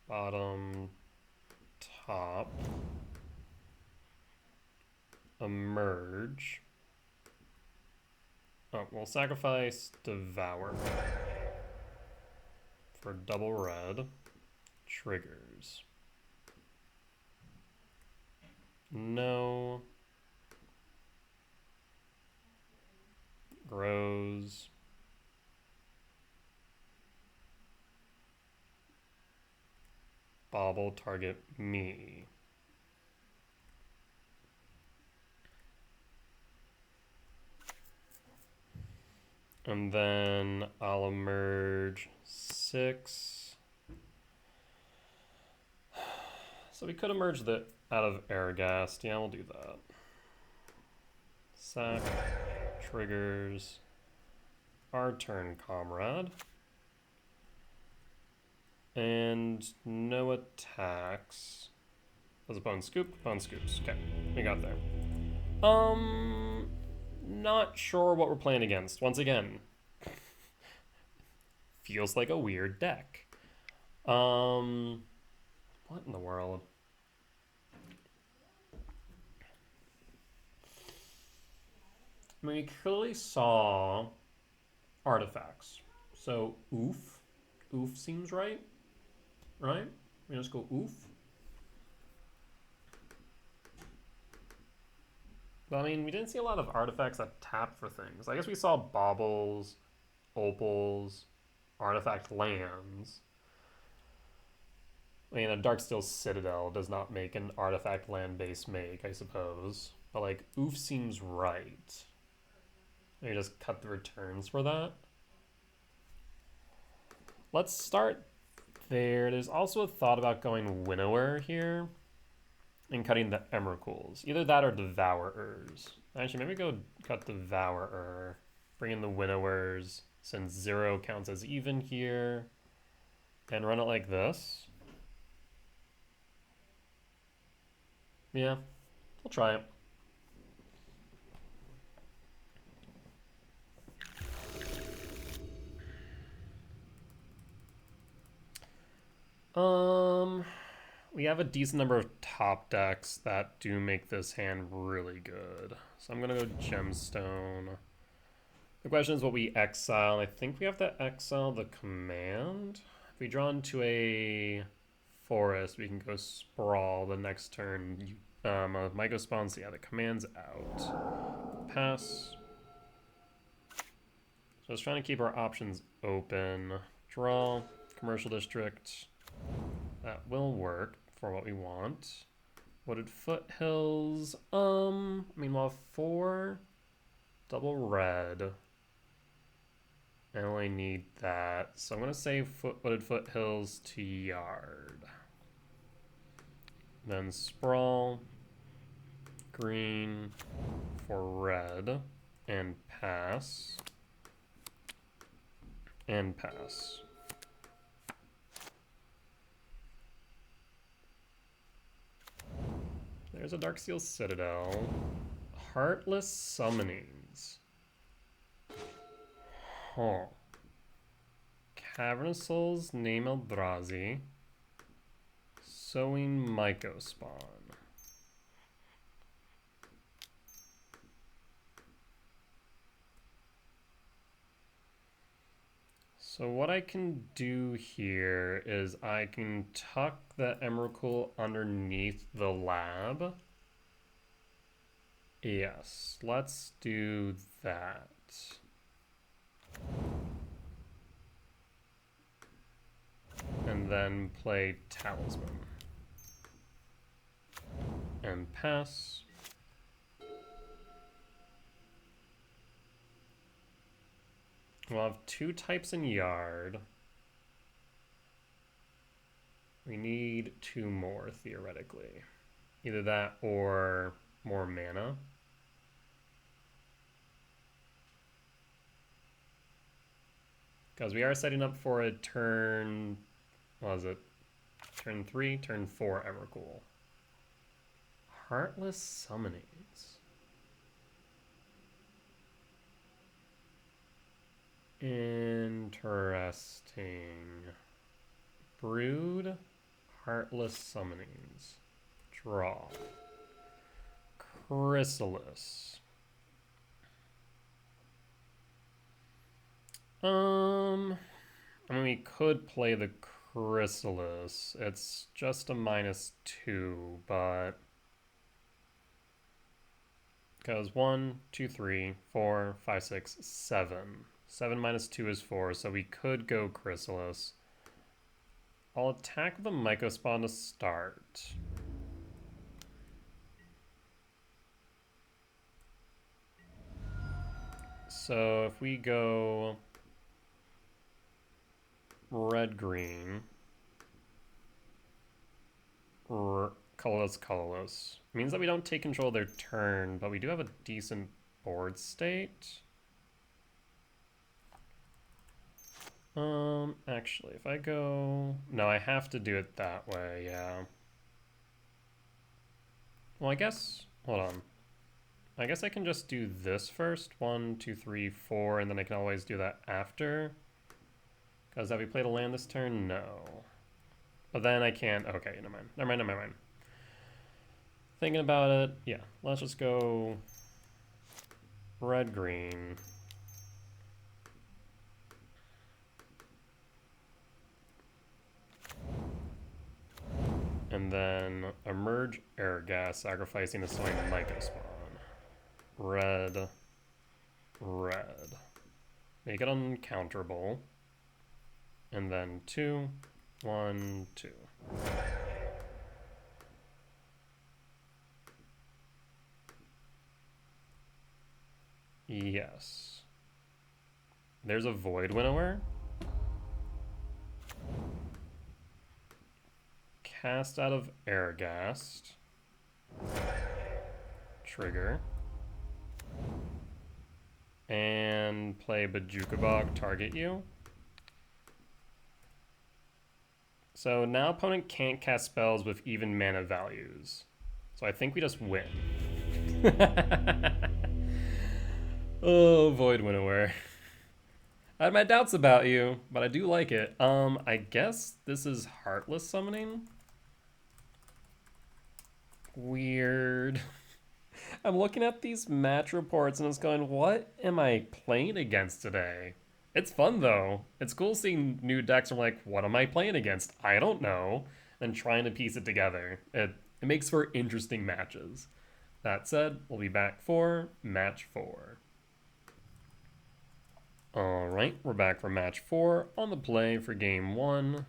bottom, top, emerge. Oh, we'll sacrifice Devour for double red. Triggers. No. Grows. Bauble, target me. And then I'll emerge 6. So we could emerge the out of Herigast. Yeah, we'll do that. Sack, triggers, our turn, comrade. And no attacks. Does opponent scoop? Opponent scoops. Okay, we got there. Not sure what we're playing against. Once again, feels like a weird deck. What in the world? I mean, we clearly saw artifacts. So, oof. Oof seems right. Right? We just go oof. But I mean, we didn't see a lot of artifacts that tap for things. I guess we saw baubles, opals, artifact lands. I mean, a Darksteel Citadel does not make an artifact land base make, I suppose. But like, oof seems right. Maybe just cut the returns for that. let's start there. There's also a thought about going Winnower here and cutting the Emrakul's. Either that or Devourers. Actually, maybe go cut Devourer. Bring in the Winnowers, since 0 counts as even here. And run it like this. Yeah, we'll try it. We have a decent number of top decks that do make this hand really good. So I'm gonna go Gemstone. The question is what we exile. I think we have to exile the command. If we draw into a forest, we can go Sprawl the next turn. Myco spawns, yeah, the command's out. Pass. So I was trying to keep our options open. Draw, Commercial District. That will work for what we want. Wooded Foothills. Meanwhile, 4 double red. I only need that. So I'm going to say Wooded Foothills to Yard. Then Sprawl. Green for red. And pass. And pass. There's a Darksteel Citadel. Heartless Summonings. Huh. Cavernous Souls, name Eldrazi. Sowing Myco Spawn. So what I can do here is I can tuck the Emrakul underneath the lab. Yes, let's do that. And then play Talisman. And pass. We'll have 2 types in Yard. We need 2 more, theoretically. Either that or more mana. Because we are setting up for a turn... What was it? Turn 3, turn 4 Emrakul. Heartless Summonings. Interesting. Brood, Heartless Summonings. Draw. Chrysalis. I mean, we could play the Chrysalis. It's just a -2, but... Because 1, 2, 3, 4, 5, 6, 7. 7 minus 2 is 4, so we could go Chrysalis. I'll attack with a Myco Spawn to start. So if we go red-green, colorless. Means that we don't take control of their turn, but we do have a decent board state. Actually, if I go... No, I have to do it that way, yeah. Well, I guess... Hold on. I guess I can just do this first. 1, 2, 3, 4, and then I can always do that after. Because have we played a land this turn? No. But then I can't... Okay, never mind. Never mind. Thinking about it, yeah. Let's just go... red-green. And then emerge Herigast, sacrificing a swing Myco Spawn. Red. Make it uncounterable. And then 2, 1, 2. Yes. There's a Void Winnower. cast out of Herigast. Trigger. And play Bajukabog, target you. So now opponent can't cast spells with even mana values. So I think we just win. Oh, Void Winnower. I had my doubts about you, but I do like it. I guess this is Heartless Summoning. Weird. I'm looking at these match reports and I was going, what am I playing against today? It's fun though. It's cool seeing new decks. I'm like, what am I playing against? I don't know. And trying to piece it together. It makes for interesting matches. That said, we'll be back for match 4. All right, we're back for match 4 on the play for game 1.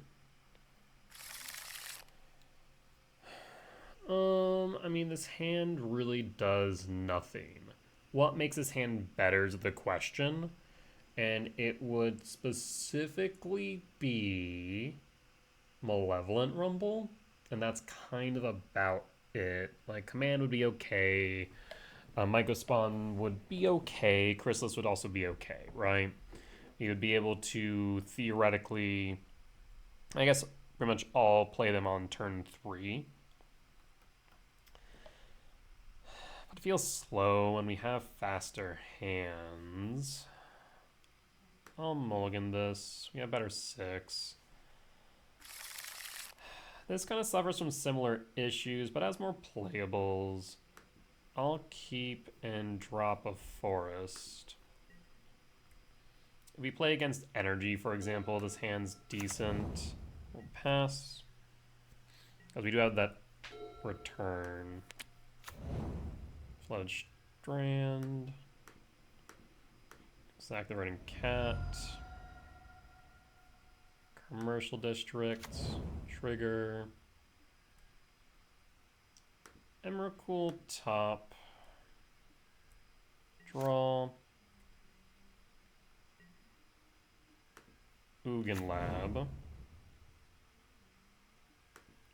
I mean, this hand really does nothing. What makes this hand better is the question, and it would specifically be Malevolent Rumble, and that's kind of about it. Like, Command would be okay. Mycospawn would be okay. Chrysalis would also be okay, right? You would be able to theoretically, I guess, pretty much all play them on turn 3. But it feels slow when we have faster hands. I'll mulligan this. We have better 6. This kind of suffers from similar issues, but has more playables. I'll keep and drop a forest. If we play against energy, for example, this hand's decent. We'll pass. Because we do have that return. Flooded Strand. Sack the Running Cat. Commercial District. Trigger. Emrakul top. Draw. Ugin Lab.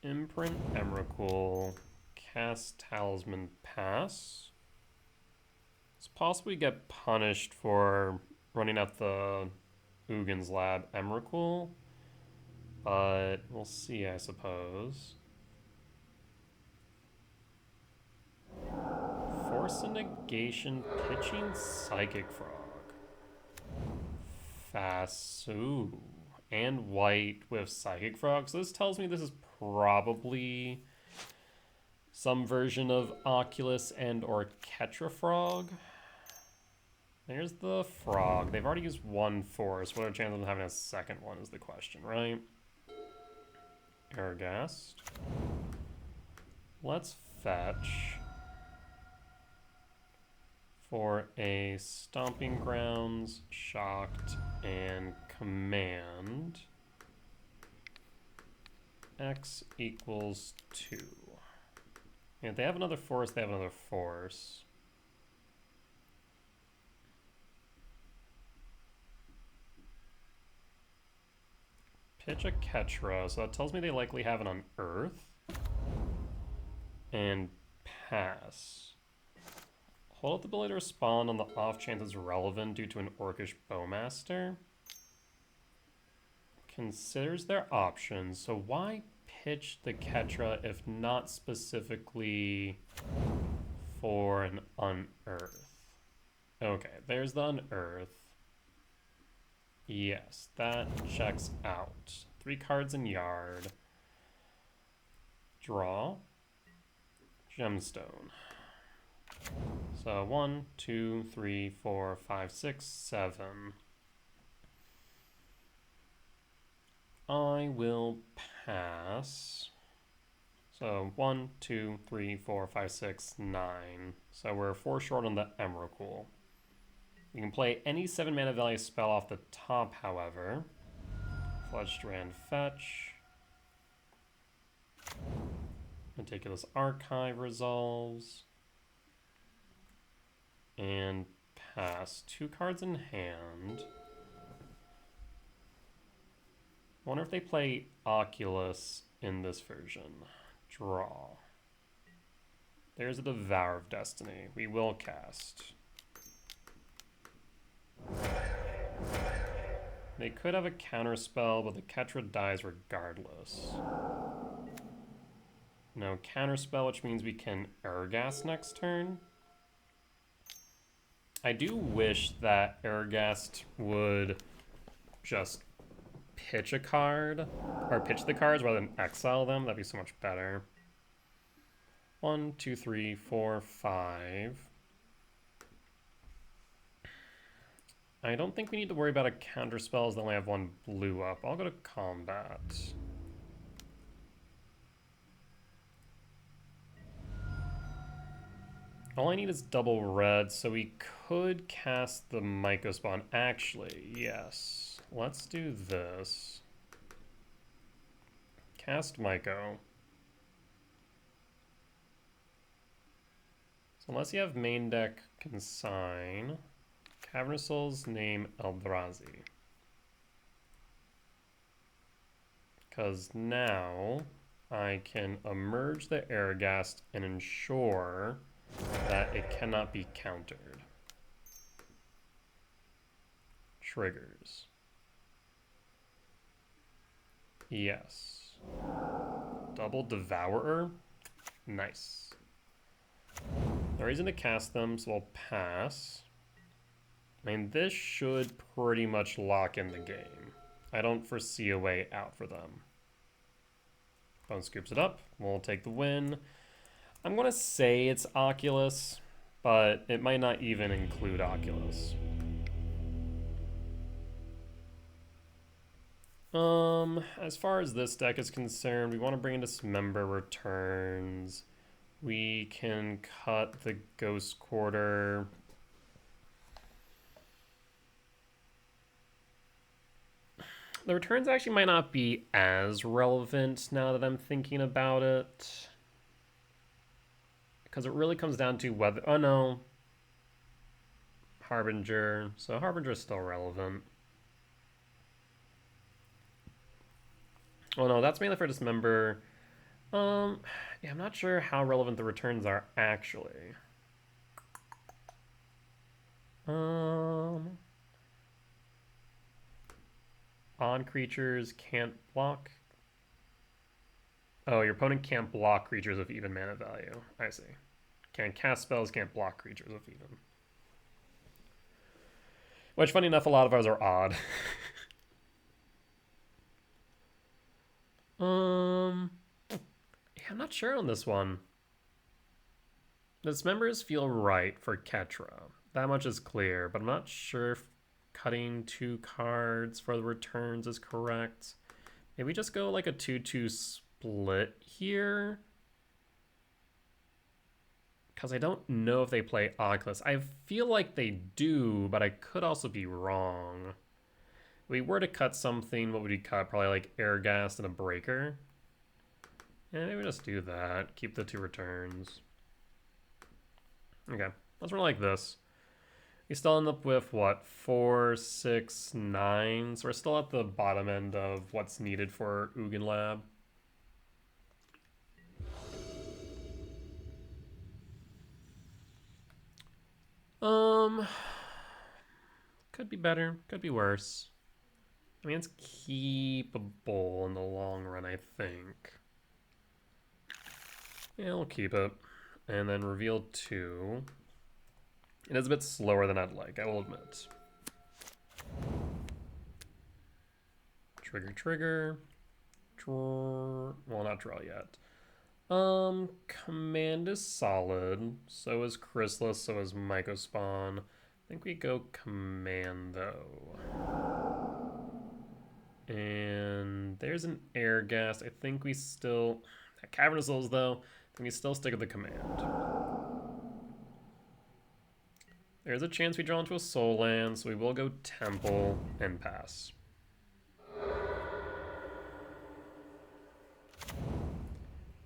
Imprint Emrakul. Cast Talisman, pass. It's possible we get punished for running out the Ugin's Lab Emrakul, but we'll see, I suppose. Force a negation, pitching Psychic Frog. Fast, ooh. And white with Psychic Frog. So this tells me this is probably some version of Oculus and or Ketra Frog. There's the frog. They've already used one force. What are the chances of them having a second one is the question, right? Herigast. Let's fetch for a Stomping Grounds, Shocked, and Command. X equals 2. And if they have another force, they have another force. Pitch a Ketra, so that tells me they likely have an Unearth. And pass. Hold up the ability to respond on the off chance it's relevant due to an Orcish Bowmaster. Considers their options, so why pitch the Ketra if not specifically for an Unearth? Okay, there's the Unearth. Yes, that checks out. 3 cards in Yard. Draw. Gemstone. So 1, 2, 3, 4, 5, 6, 7. I will pass. So 1, 2, 3, 4, 5, 6, 9. So we're 4 short on the Emrakul. You can play any 7 mana value spell off the top, however. Flood Strand fetch. Meticulous Archive resolves. And pass. 2 cards in hand. I wonder if they play Oculus in this version? Draw. There's a Devour of Destiny. We will cast. They could have a counter spell, but the Ketra dies regardless. No counter spell, which means we can Herigast next turn. I do wish that Herigast would just pitch a card, or pitch the cards rather than exile them. That'd be so much better. 1, 2, 3, 4, 5. I don't think we need to worry about a counter spell as they only have 1 blue up. I'll go to combat. All I need is double red, so we could cast the Myco Spawn. Actually, yes. Let's do this. Cast Myco. So unless you have main deck Consign, Cavernous Souls name Eldrazi. Because now I can emerge the Herigast and ensure that it cannot be countered. Triggers. Yes. Double Devourer. Nice. No reason to cast them, so I'll pass. I mean, this should pretty much lock in the game. I don't foresee a way out for them. Bone scoops it up. We'll take the win. I'm going to say it's Oculus, but it might not even include Oculus. As far as this deck is concerned, we want to bring in Dismember returns. We can cut the Ghost Quarter. The returns actually might not be as relevant now that I'm thinking about it. Because it really comes down to whether... Oh no. Harbinger. So Harbinger is still relevant. Oh no, that's mainly for Dismember. Yeah, I'm not sure how relevant the returns are actually. On creatures can't block. Oh, your opponent can't block creatures of even mana value. I see. Can't cast spells, can't block creatures of even. Which, funny enough, a lot of ours are odd. Yeah, I'm not sure on this one. The Dismembers feel right for Ketra. That much is clear, but I'm not sure if cutting 2 cards for the returns is correct. Maybe just go like a 2-2 split here. Because I don't know if they play Oculus. I feel like they do, but I could also be wrong. If we were to cut something, what would we cut? Probably like Herigast and a Breaker. Yeah, maybe just do that. Keep the 2 returns. Okay, let's run like this. We still end up with, what, 4, 6, 9? So we're still at the bottom end of what's needed for Ugin Lab. Could be better, could be worse. I mean, it's keepable in the long run, I think. Yeah, we'll keep it. And then reveal 2. It is a bit slower than I'd like, I will admit. Trigger, trigger. Draw. Well, not draw yet. Command is solid. So is Chrysalis, so is Myco Spawn. I think we go command, though. And there's an Herigast. I think we still... Cavernous Souls, though. I think we still stick with the command. There's a chance we draw into a soul land, so we will go Temple and pass.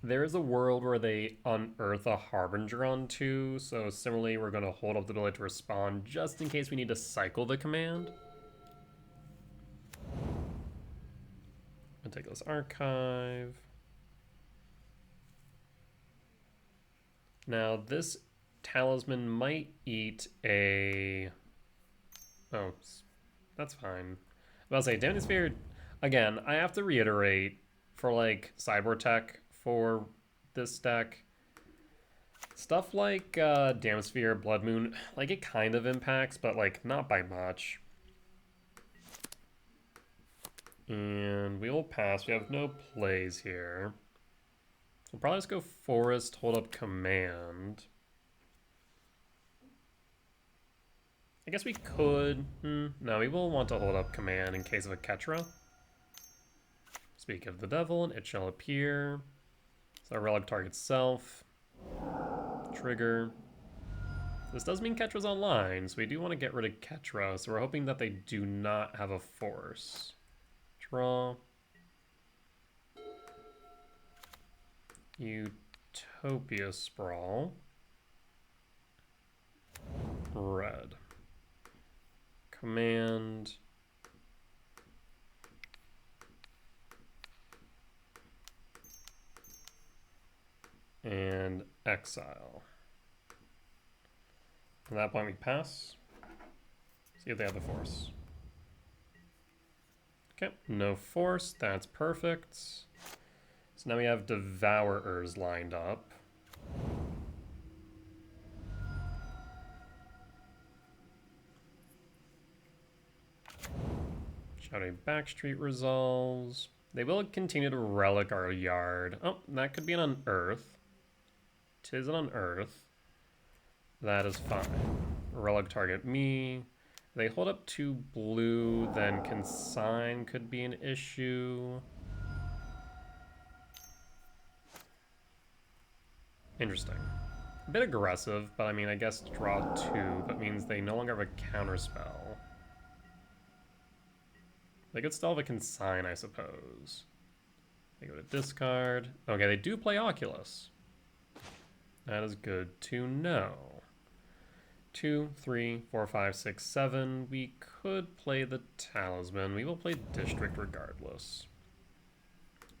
There is a world where they unearth a Harbinger on 2, so similarly we're going to hold up the ability to respond just in case we need to cycle the command. I'll take this archive. Now, this talisman might eat a... Oh, that's fine. I'll say, Damning Sphere, again, I have to reiterate, for like Cyber Tech for this deck, stuff like Damning Sphere, Blood Moon, like it kind of impacts, but like not by much. And we will pass. We have no plays here. So we'll probably just go Forest, hold up Command. I guess we could. No, we will want to hold up Command in case of a Ketra. Speak of the devil, and it shall appear. So our relic targets self. Trigger. This does mean Ketra's online, so we do want to get rid of Ketra. So we're hoping that they do not have a force. Draw. Utopia Sprawl. Red. Command. And exile. At that point we pass. See if they have the force. Okay, no force, that's perfect. So now we have Devourers lined up. Shouting Backstreet resolves. They will continue to relic our yard. Oh, that could be an unearth. 'Tis an unearth. That is fine. Relic target me. They hold up 2 blue, then consign could be an issue. Interesting. A bit aggressive, but I mean, I guess draw 2, but means they no longer have a counterspell. They could still have a consign, I suppose. They go to discard. Okay, they do play Oculus. That is good to know. 2, 3, 4, 5, 6, 7. We could play the Talisman. We will play District regardless.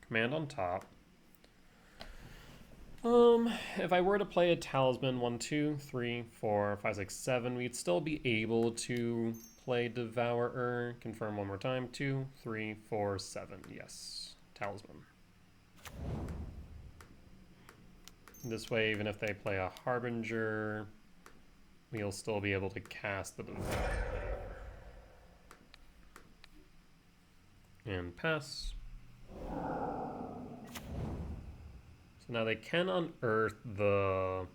Command on top. If I were to play a Talisman 1, 2, 3, 4, 5, 6, 7, we'd still be able to play Devourer. Confirm one more time. 2, 3, 4, 7. Yes. Talisman. This way, even if they play a Harbinger, we'll still be able to cast the Devourer. And pass. So now they can unearth the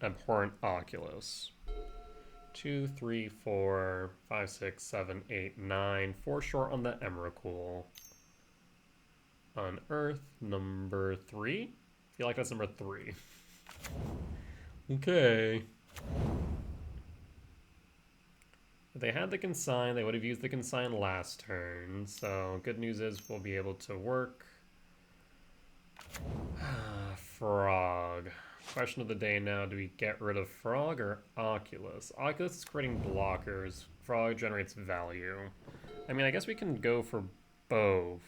Abhorrent Oculus. 2, 3, 4, 5, 6, 7, 8, 9. 4 short on the Emrakul. Unearth number 3? I feel like that's number 3. Okay. If they had the consign, they would have used the consign last turn. So good news is we'll be able to work. Frog. Question of the day now, do we get rid of Frog or Oculus? Oculus is creating blockers. Frog generates value. I mean, I guess we can go for both.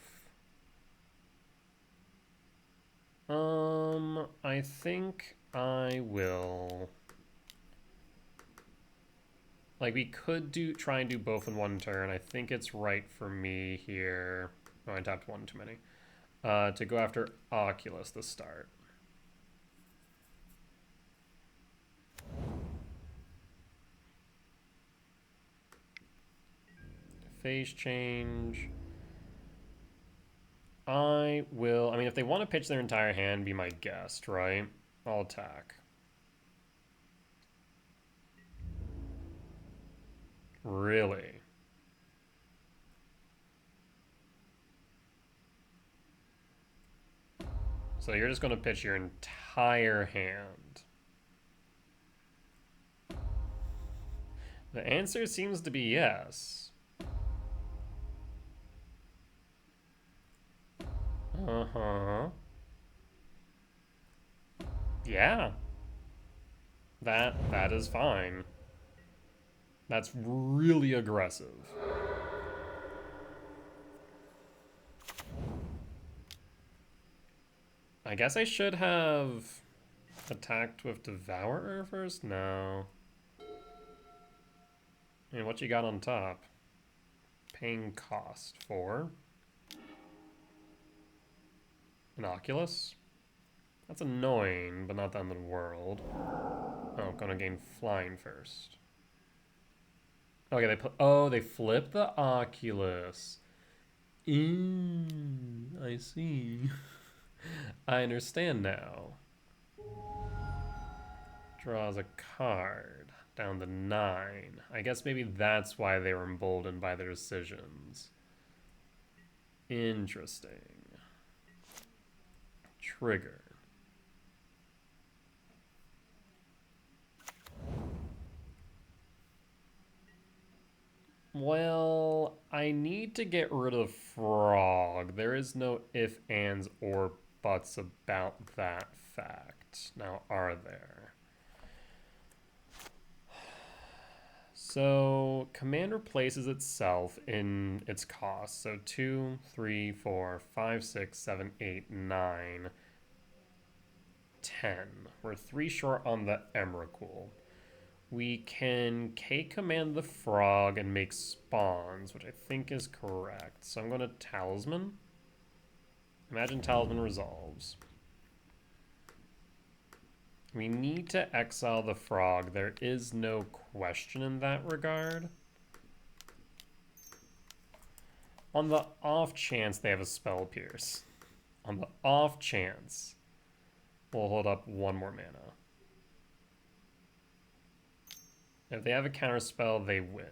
I think I will. Like, we could try and do both in one turn. I think it's right for me here. Oh, I tapped one too many. To go after Oculus to start. Phase change. I mean, if they want to pitch their entire hand, be my guest, right? I'll attack. Really? So you're just going to pitch your entire hand. The answer seems to be yes. Uh-huh. Yeah. That is fine. That's really aggressive. I guess I should have Attacked with Devourer first? No. I mean, what you got on top? Paying cost for an Oculus? That's annoying, but not the end of the world. Oh, gonna gain flying first. Okay, they flip the Oculus. I see. I understand now. Draws a card down to 9. I guess maybe that's why they were emboldened by their decisions. Interesting. Trigger. Well, I need to get rid of Frog. There is no if, ands, or buts about that fact. Now, are there? So, command replaces itself in its cost. So 2, 3, 4, 5, 6, 7, 8, 9, 10. We're 3 short on the Emrakul. We can K-command the frog and make spawns, which I think is correct. So I'm going to Talisman. Imagine Talisman resolves. We need to exile the frog. There is no question in that regard. On the off chance they have a Spell Pierce. On the off chance, we'll hold up 1 more mana. If they have a counterspell, they win.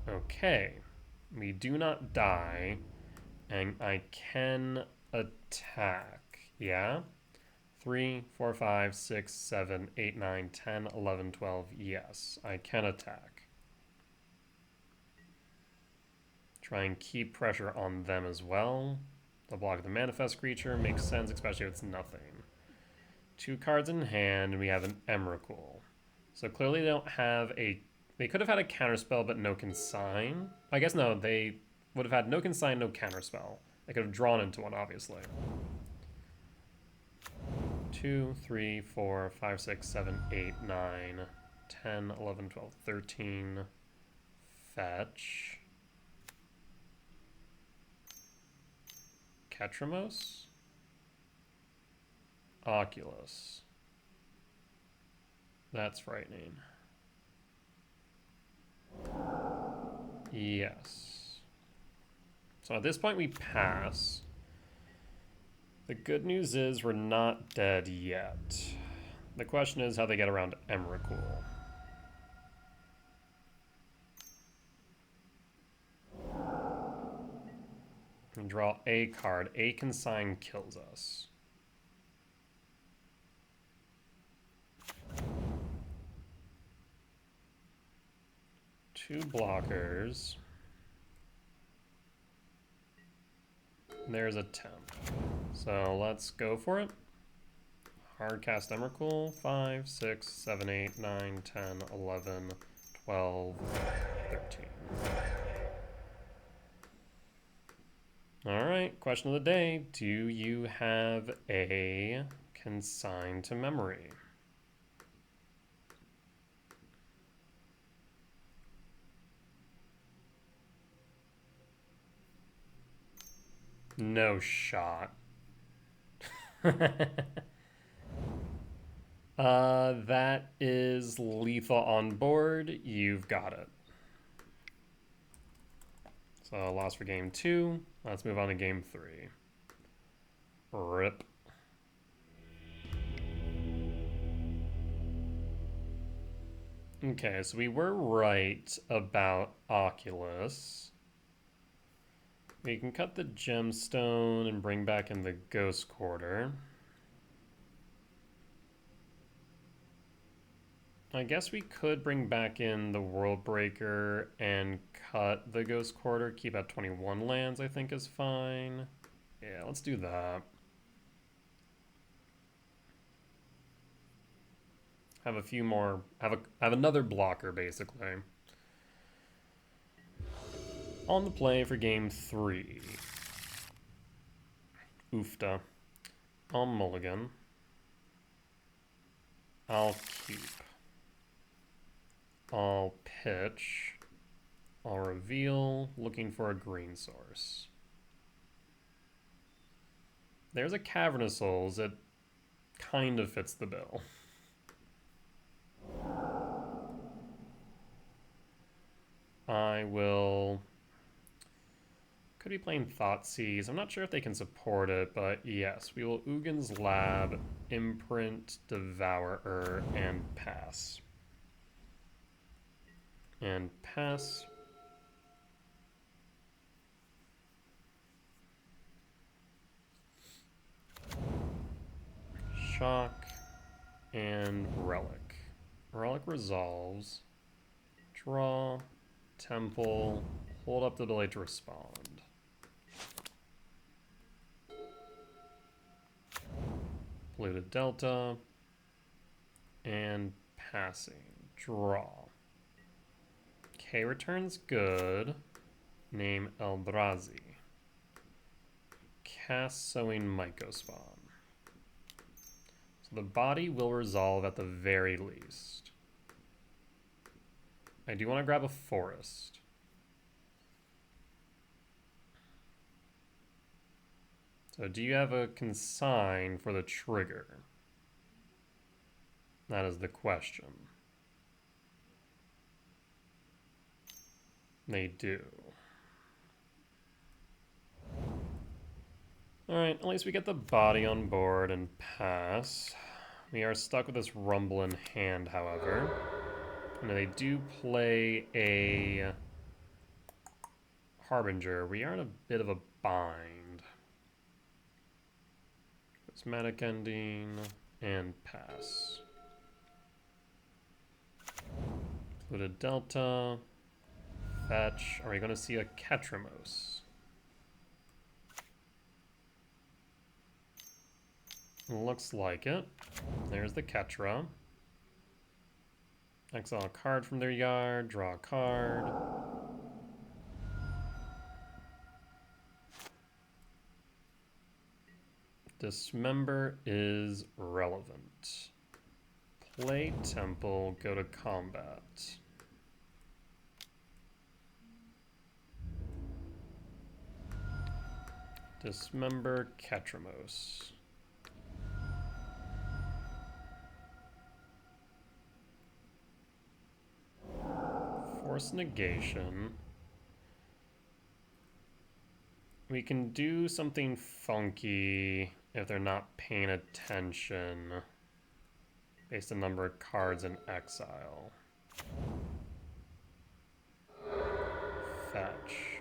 Okay. We do not die, and I can attack. Yeah? 3, 4, 5, 6, 7, 8, 9, 10, 11, 12. Yes, I can attack. Try and keep pressure on them as well. The block of the manifest creature makes sense, especially if it's nothing. 2 cards in hand, and we have an Emrakul. So clearly they don't have a... They could have had a counterspell, but no consign. I guess no, they would have had no consign, no counterspell. They could have drawn into one, obviously. 2, 3, 4, 5, 6, 7, 8, 9, 10, 11, 12, 13. Fetch. Ketramos? Oculus. That's frightening. Yes. So at this point we pass. The good news is we're not dead yet. The question is how they get around Emrakul. And draw a card. A consign kills us. Two blockers. There's a temp. So let's go for it. Hardcast Emrakul. 5, 6, 7, 8, 9, 10, 11, 12, 13. Alright, question of the day. Do you have a consign to memory? No shot. That is lethal on board. You've got it. So loss for game 2. Let's move on to game 3. RIP. Okay, so we were right about Oculus. We can cut the gemstone and bring back in the ghost quarter. I guess we could bring back in the World Breaker and cut the Ghost Quarter. Keep at 21 lands, I think is fine. Yeah, let's do that. Have a few more. Have another blocker, basically. On the play for game 3. Oofta. I'll mulligan. I'll keep. I'll pitch. I'll reveal, looking for a green source. There's a Cavernous Souls that kind of fits the bill. I will... Could be playing Thoughtseize. I'm not sure if they can support it, but yes, we will Ugin's Lab, Imprint, Devourer, and pass. And pass. Shock and Relic. Relic resolves. Draw. Temple. Hold up the ability to respond. Polluted Delta. And passing. Draw. Okay, return's good. Name Eldrazi. Cast Sowing Mycospawn. So the body will resolve at the very least. I do want to grab a forest. So do you have a consign for the trigger? That is the question. They do. Alright, at least we get the body on board and pass. We are stuck with this rumble in hand, however. And they do play a Harbinger. We are in a bit of a bind. Prismatic Ending and pass. Polluted Delta. Fetch. Are we going to see a Ketramos? Looks like it. There's the Ketra. Exile a card from their yard, draw a card. Dismember is relevant. Play Temple, go to combat. Dismember Ketramos. Force negation. We can do something funky if they're not paying attention based on number of cards in exile. Fetch.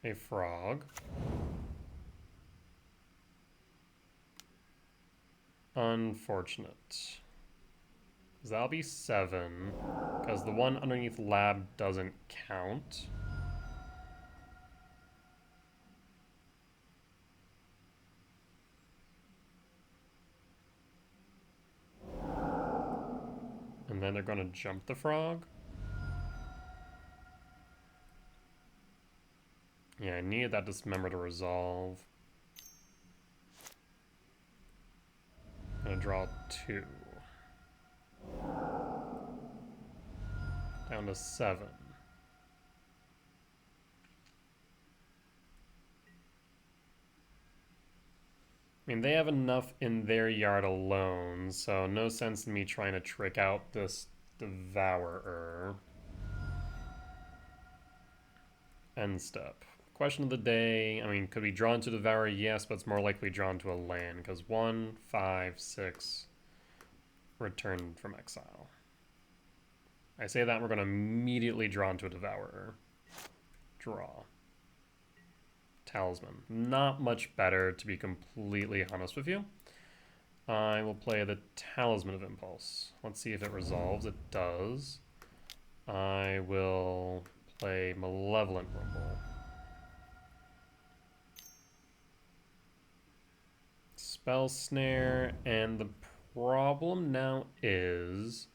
A frog. Unfortunate. That'll be 7, because the one underneath lab doesn't count. And then they're going to jump the frog. Yeah, I needed that dismember to resolve. I'm going to draw 2. Down to 7. I mean, they have enough in their yard alone, so no sense in me trying to trick out this Devourer. End step. Question of the day, I mean, could we draw into Devourer? Yes, but it's more likely drawn to a land, because 1, 5, 6, return from exile. I say that, we're going to immediately draw into a Devourer. Draw. Talisman. Not much better, to be completely honest with you. I will play the Talisman of Impulse. Let's see if it resolves. It does. I will play Malevolent Rumble. Spell Snare, and the problem now is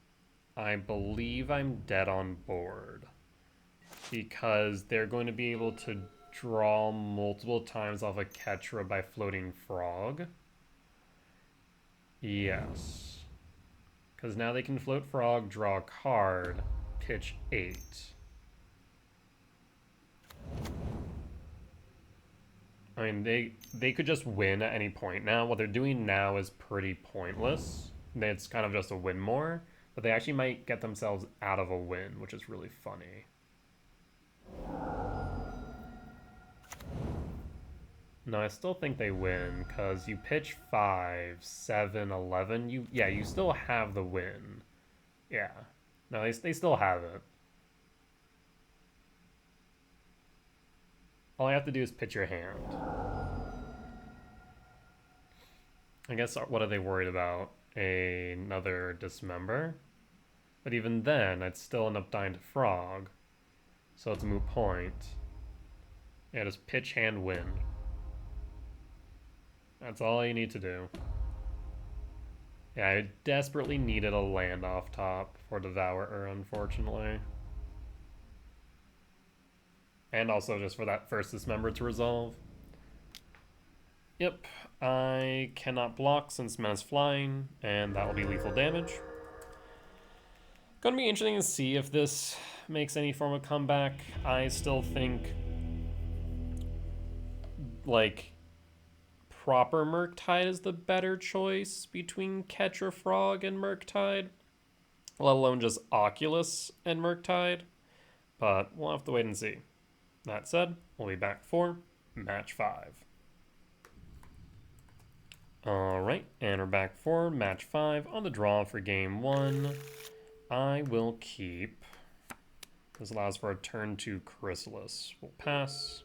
I believe I'm dead on board. Because they're going to be able to draw multiple times off a Ketra by floating frog. Yes. Because now they can float frog, draw a card, pitch 8. I mean, they could just win at any point now. What they're doing now is pretty pointless. It's kind of just a win more. But they actually might get themselves out of a win, which is really funny. No, I still think they win, because you pitch 5, 7, 11. You still have the win. Yeah. No, they still have it. All you have to do is pitch your hand. I guess, what are they worried about? Another dismember? But even then, I'd still end up dying to frog. So it's a moot point. Yeah, just pitch, hand, win. That's all you need to do. Yeah, I desperately needed a land off top for Devourer, unfortunately. And also just for that first dismember to resolve. Yep, I cannot block since Man's flying, and that will be lethal damage. Gonna be interesting to see if this makes any form of comeback. I still think, like, proper Murktide is the better choice between Ketra Frog and Murktide, let alone just Oculus and Murktide, but we'll have to wait and see. That said, we'll be back for match 5. Alright, and we're back for match 5 on the draw for game 1. I will keep. This allows for a turn 2 Chrysalis. We'll pass.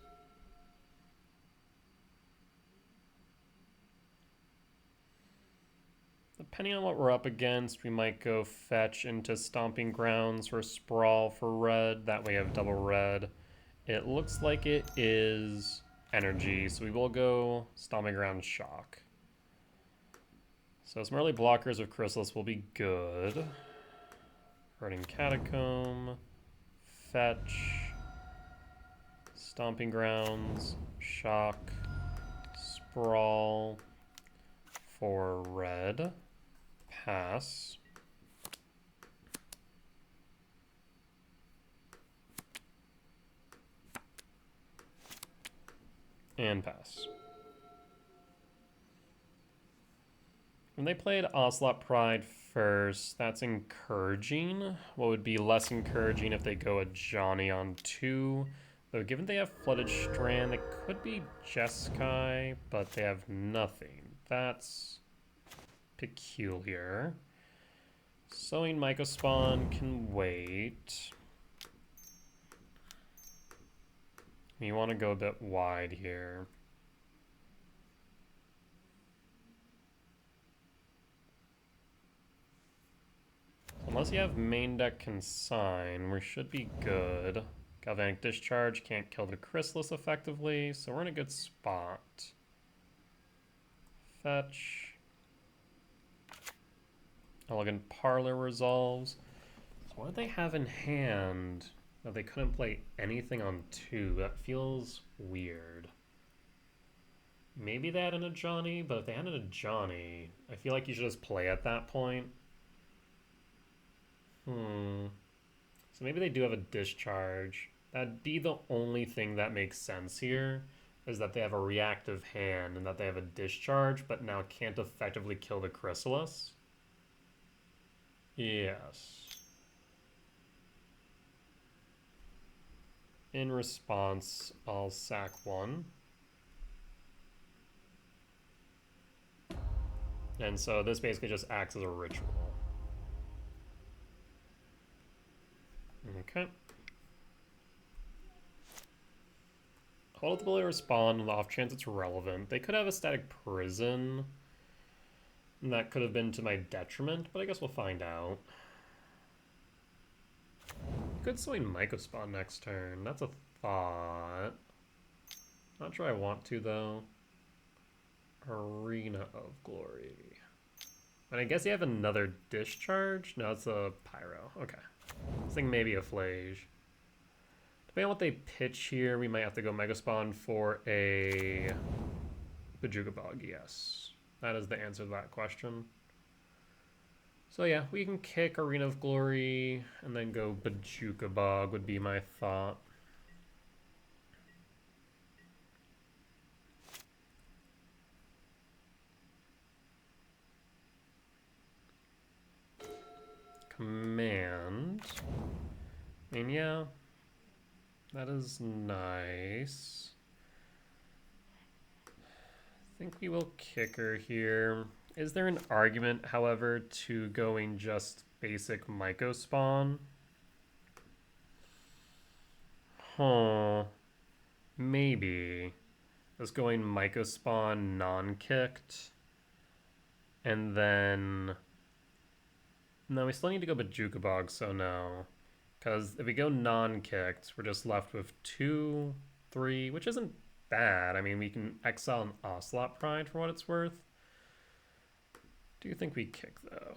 Depending on what we're up against, we might go fetch into Stomping Grounds for Sprawl for red. That way we have double red. It looks like it is energy, so we will go Stomping Ground Shock. So some early blockers of Chrysalis will be good. Burning Catacomb, fetch, Stomping Grounds, Shock, Sprawl for red, pass. And pass. When they played Ocelot Pride first, that's encouraging. What would be less encouraging if they go a Johnny on 2? Though given they have Flooded Strand, it could be Jeskai, but they have nothing. That's peculiar. Sowing Mycospawn can wait. You want to go a bit wide here. Unless you have main deck Consign, we should be good. Galvanic Discharge can't kill the Chrysalis effectively, so we're in a good spot. Fetch. Elegant Parlor resolves. So what do they have in hand that they couldn't play anything on 2? That feels weird. Maybe they had an Ajani, but if they had an Ajani, I feel like you should just play at that point. So maybe they do have a Discharge. That'd be the only thing that makes sense here, is that they have a reactive hand and that they have a Discharge, but now can't effectively kill the Chrysalis. Yes. In response, I'll sack 1. And so this basically just acts as a ritual. Okay. Hold the ability to respond on the off chance it's relevant. They could have a Static Prison. And that could have been to my detriment, but I guess we'll find out. Could swing Mycospawn next turn. That's a thought. Not sure I want to, though. Arena of Glory. And I guess you have another discharge? No, it's a pyro. Okay. I was thinking maybe a flage. Depending on what they pitch here, we might have to go Mega Spawn for a Bajuga Bog, yes. That is the answer to that question. So yeah, we can kick Arena of Glory and then go Bajuga Bog would be my thought. Command. I mean, yeah, that is nice. I think we will kicker here. Is there an argument, however, to going just basic Myco spawn? Huh. Maybe. Just going Myco spawn non-kicked. And then... No, we still need to go Bajuga Bog, so no. Because if we go non-kicked, we're just left with 2, 3, which isn't bad. I mean, we can exile an Ocelot Pride for what it's worth. Do you think we kick, though?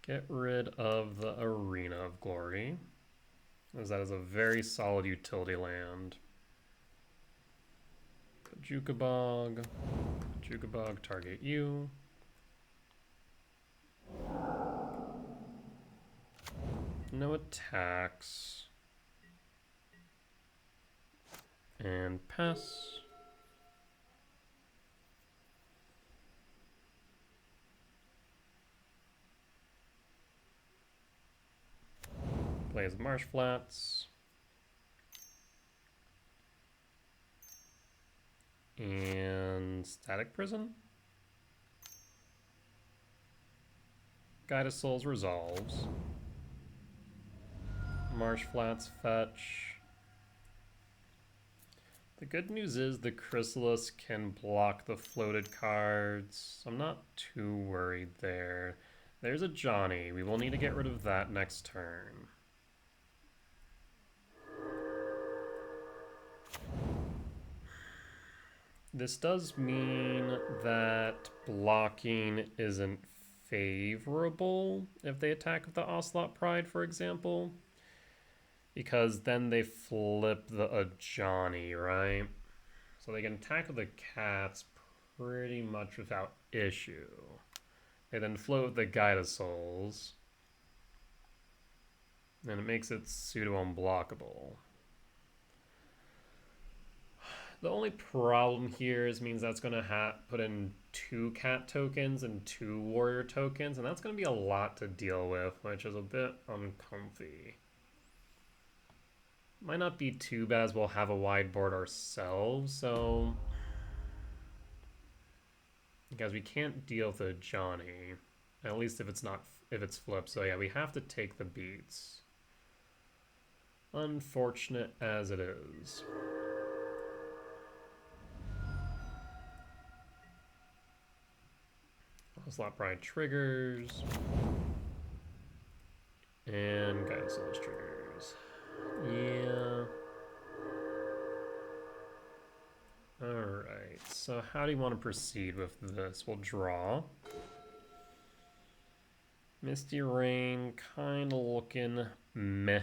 Get rid of the Arena of Glory, as that is a very solid utility land. Bajuga Bog, target you. No attacks. And pass. Plays Marsh Flats. And Static Prison. Guide of Souls resolves. Marsh Flats fetch. The good news is the Chrysalis can block the floated cards. So I'm not too worried there. There's a Johnny. We will need to get rid of that next turn. This does mean that blocking isn't favorable if they attack with the Ocelot Pride, for example. Because then they flip the Ajani, right? So they can attack with the cats pretty much without issue. They then float the Guide of Souls. And it makes it pseudo-unblockable. The only problem here is means that's going to put in 2 cat tokens and 2 warrior tokens, and that's going to be a lot to deal with, which is a bit uncomfy. Might not be too bad as we'll have a wide board ourselves, so... Because we can't deal with the Johnny, at least if it's flipped. So yeah, we have to take the beats. Unfortunate as it is. Slot Pride triggers. And Guide of Souls triggers. Yeah. Alright, so how do you want to proceed with this? We'll draw. Misty Rain, kind of looking meh.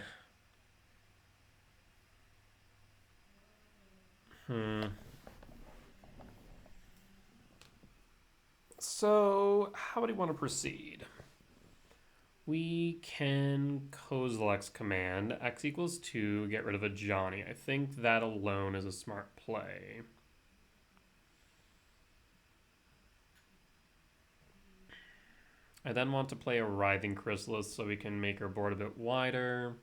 So, how do you want to proceed? We can Kozilek's command, x equals 2, get rid of a Johnny. I think that alone is a smart play. I then want to play a Writhing Chrysalis so we can make our board a bit wider.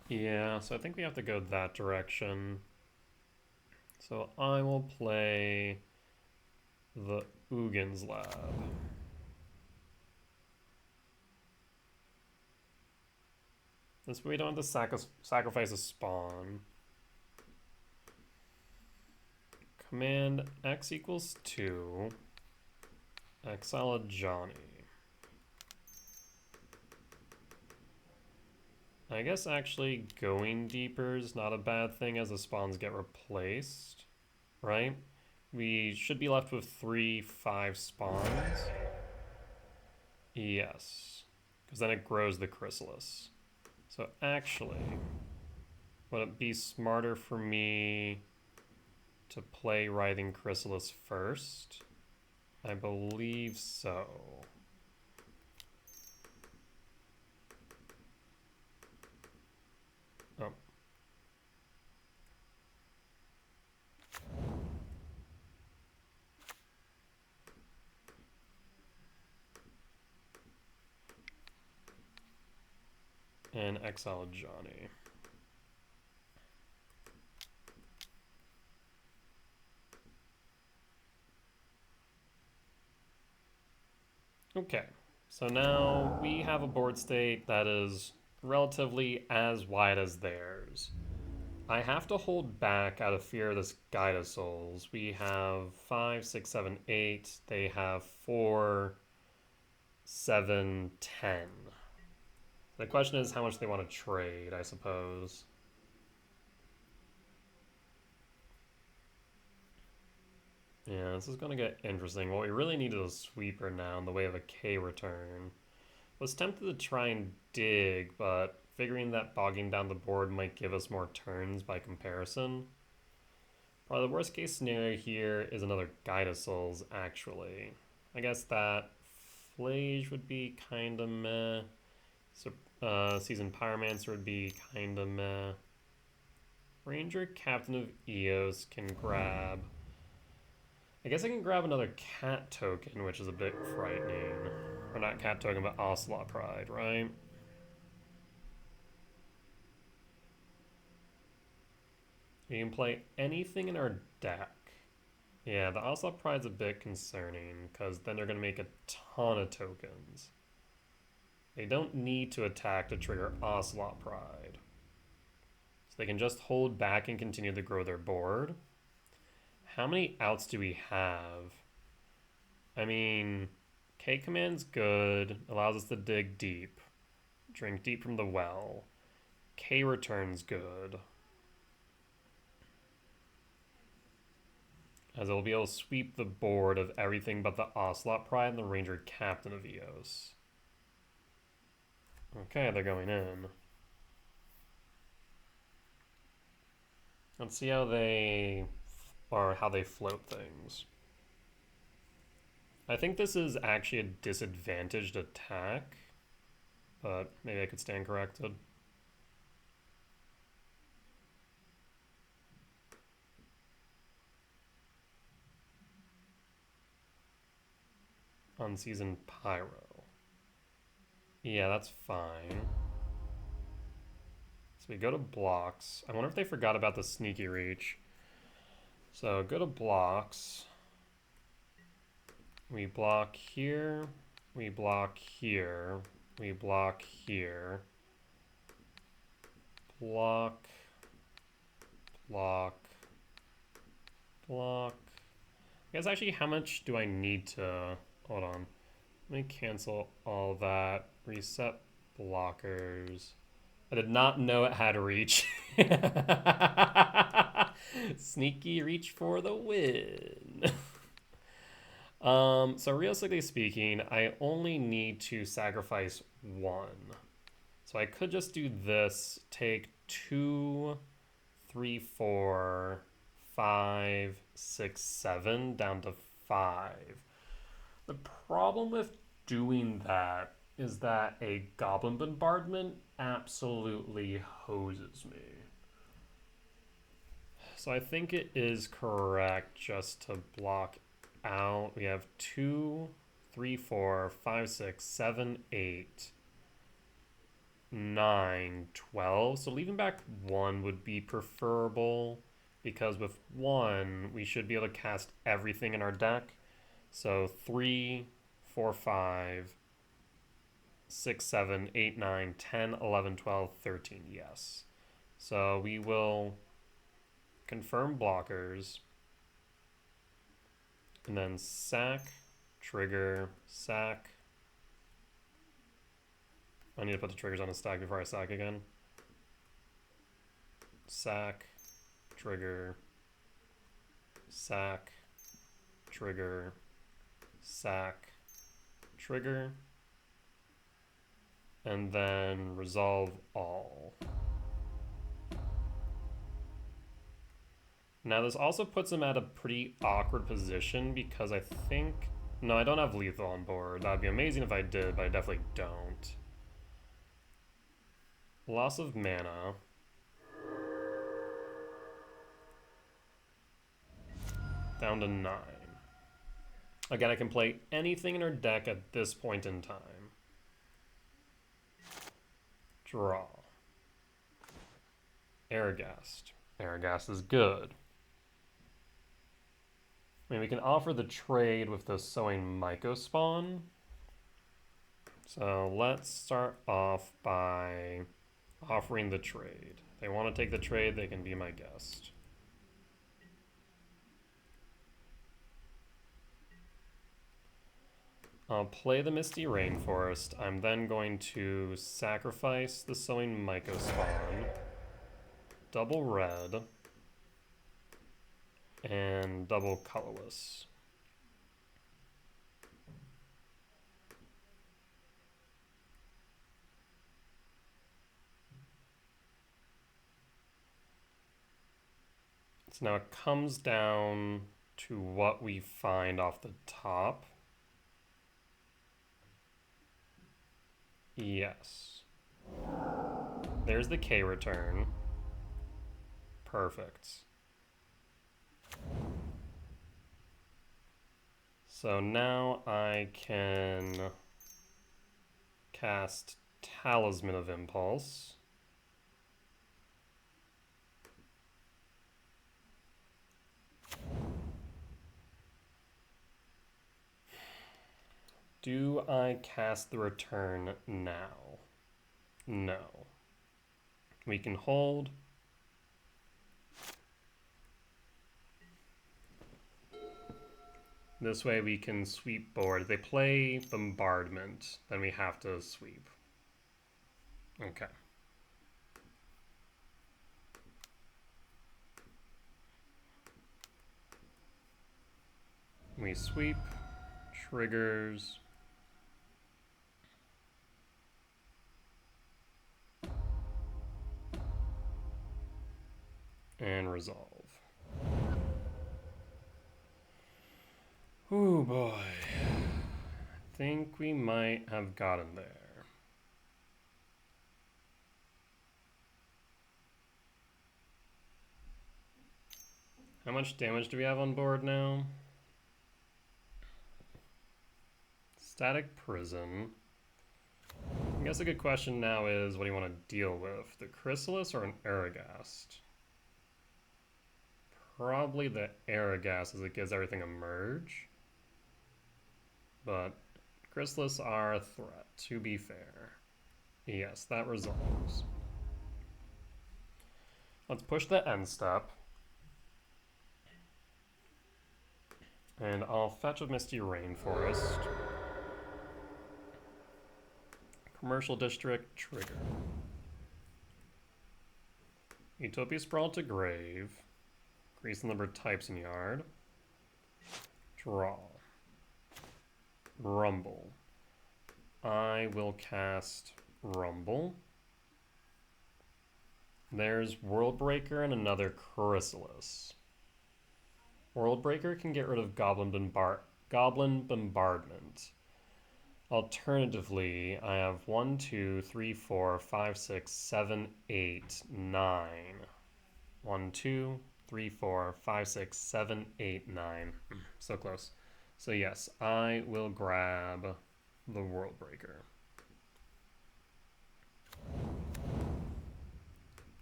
Yeah, so I think we have to go that direction. So I will play the Ugins Lab. This way we don't have to sacrifice a spawn. Command x equals 2. Exile a Johnny. I guess actually going deeper is not a bad thing as the spawns get replaced, right? We should be left with 3/5 spawns. Yes, because then it grows the chrysalis. So actually, would it be smarter for me to play Writhing Chrysalis first? I believe so. Oh. And exile Johnny. Okay, so now we have a board state that is relatively as wide as theirs. I have to hold back out of fear of this Guide of Souls. We have 5, 6, 7, 8. They have 4, 7, 10. The question is how much they want to trade, I suppose. Yeah, this is going to get interesting. What we really need is a sweeper now in the way of a K return. Was tempted to try and dig, but figuring that bogging down the board might give us more turns by comparison. Probably the worst case scenario here is another Guide of Souls, actually. I guess that Flage would be kind of meh. So, Seasoned Pyromancer would be kind of meh. Ranger Captain of Eos can grab. I guess I can grab another cat token, which is a bit frightening. Or not cat token, but Ocelot Pride, right? We can play anything in our deck. Yeah, the Ocelot Pride's a bit concerning, because then they're going to make a ton of tokens. They don't need to attack to trigger Ocelot Pride. So they can just hold back and continue to grow their board. How many outs do we have? I mean, K command's good, allows us to dig deep, drink deep from the well. K return's good, as it'll be able to sweep the board of everything but the Ocelot Pride and the Ranger Captain of Eos. Okay, they're going in. Let's see how they float things. I think this is actually a disadvantaged attack, but maybe I could stand corrected. Unseasoned Pyro. Yeah, that's fine. So we go to blocks. I wonder if they forgot about the sneaky reach. So go to blocks. We block here. We block here. We block here. Block. Block. Block. I guess actually how much do I need to... Hold on. Let me cancel all that. Reset blockers. I did not know it had reach. Sneaky reach for the win. So realistically speaking, I only need to sacrifice one. So I could just do this, take 2, 3, 4, 5, 6, 7 down to 5. The problem with doing that is that a Goblin Bombardment absolutely hoses me. So I think it is correct just to block out. We have 2, 3, 4, 5, 6, 7, 8, 9, 12. So leaving back 1 would be preferable, because with 1, we should be able to cast everything in our deck. So 3, 4, 5, 6, 7, 8, 9, 10, 11, 12, 13. Yes. So we will confirm blockers. And then sack, trigger, sack. I need to put the triggers on a stack before I sack again. sack, trigger, sack, trigger, sack, trigger, and then resolve all. Now this also puts him at a pretty awkward position because I think... No, I don't have lethal on board. That'd be amazing if I did, but I definitely don't. Loss of mana. Down to 9. Again, I can play anything in her deck at this point in time. Draw. Herigast. Herigast is good. I mean, we can offer the trade with the Sowing Mycospawn. So let's start off by offering the trade. If they want to take the trade, they can be my guest. I'll play the Misty Rainforest. I'm then going to sacrifice the Sowing Mycospawn, double red, and double colorless. So now it comes down to what we find off the top. Yes. There's the K return. Perfect. So now I can cast Talisman of Impulse. Do I cast the return now? No. We can hold. This way we can sweep board. If they play Bombardment, then we have to sweep. Okay. We sweep, triggers. And resolve. Oh boy. I think we might have gotten there. How much damage do we have on board now? Static Prison. I guess a good question now is, what do you want to deal with? The Chrysalis or an Herigast? Probably the Herigast, as it gives everything a merge. But Chrysalis are a threat, to be fair. Yes, that resolves. Let's push the end step. And I'll fetch a Misty Rainforest. Commercial District, trigger. Utopia Sprawl to grave. Increase the number of types in yard. Draw. Rumble. I will cast Rumble. There's Worldbreaker and another Chrysalis. Worldbreaker can get rid of Goblin Bombardment. Alternatively, I have 1, 2, 3, 4, 5, 6, 7, 8, 9. 1, 2, 3, 4, 5, 6, 7, 8, 9. So close. So yes, I will grab the Worldbreaker.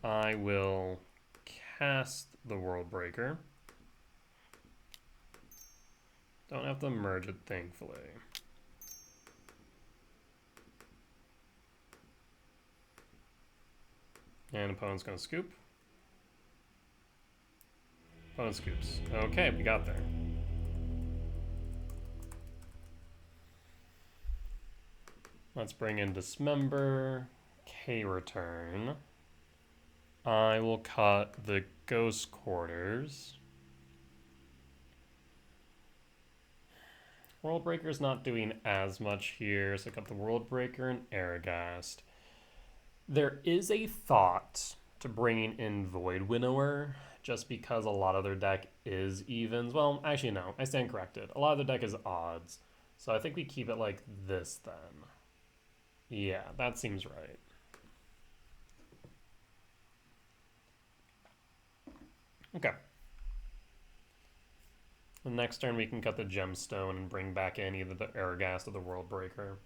I will cast the Worldbreaker. Don't have to merge it, thankfully. And opponent's gonna scoop. Opponent scoops. Okay, we got there. Let's bring in Dismember, K return. I will cut the Ghost Quarters. World Breaker's not doing as much here, so I got the World Breaker and Herigast. There is a thought to bringing in Void Winnower, just because a lot of their deck is evens. Well, actually, no, I stand corrected. A lot of their deck is odds. So I think we keep it like this then. Yeah, that seems right. Okay. The next turn we can cut the Gemstone and bring back in either the Herigast or the World Breaker.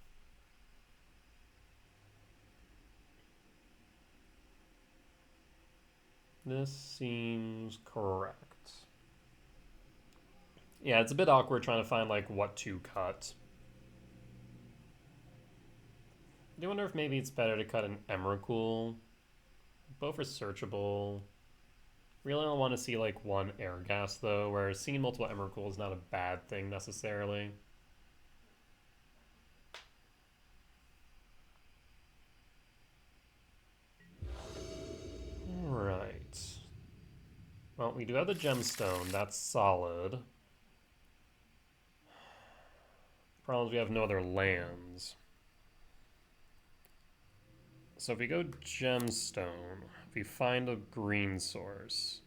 This seems correct. Yeah, it's a bit awkward trying to find like what to cut. I do wonder if maybe it's better to cut an Emrakul. Both are searchable. Really don't want to see like one Herigast though, whereas seeing multiple Emrakul is not a bad thing necessarily. Alright. Well, we do have the Gemstone, that's solid. Problem is we have no other lands. So if we go Gemstone, if we find a green source,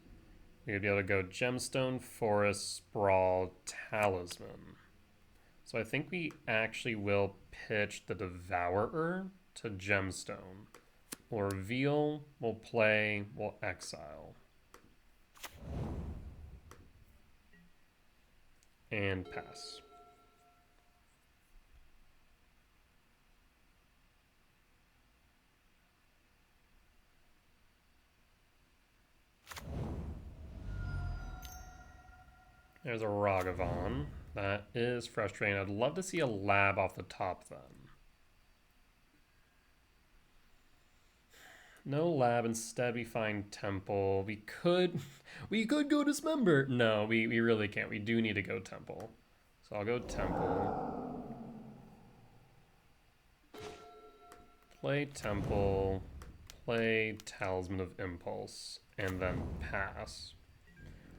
we'd be able to go Gemstone, Forest, Sprawl, Talisman. So I think we actually will pitch the Devourer to Gemstone. We'll reveal, we'll play, we'll exile. And pass. There's a Ragavan. That is frustrating. I'd love to see a lab off the top then. No lab, instead we find Temple. We could go Dismember. No, we really can't. We do need to go Temple. So I'll go Temple. Play Temple. Play Talisman of Impulse. And then pass.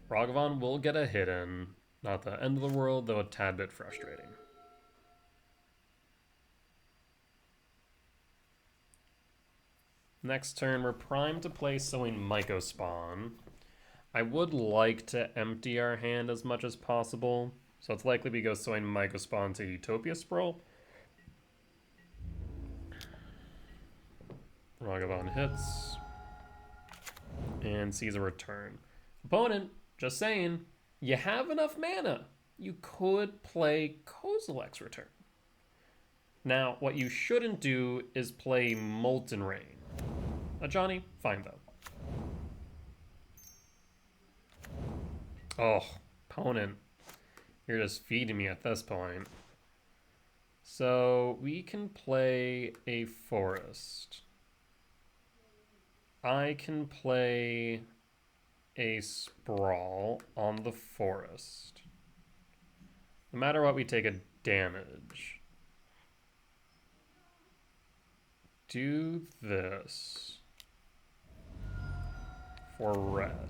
Ragavan will get a hidden. Not the end of the world, though a tad bit frustrating. Next turn, we're primed to play Sowing Mycospawn. I would like to empty our hand as much as possible, so it's likely we go Sowing Mycospawn to Utopia Sprawl. Ragavan hits. And sees a return. Opponent, just saying, you have enough mana. You could play Kozilek's Return. Now, what you shouldn't do is play Molten Rain. Johnny, fine though. Oh, opponent. You're just feeding me at this point. So we can play a forest. I can play a sprawl on the forest. No matter what, we take a damage. Do this for red.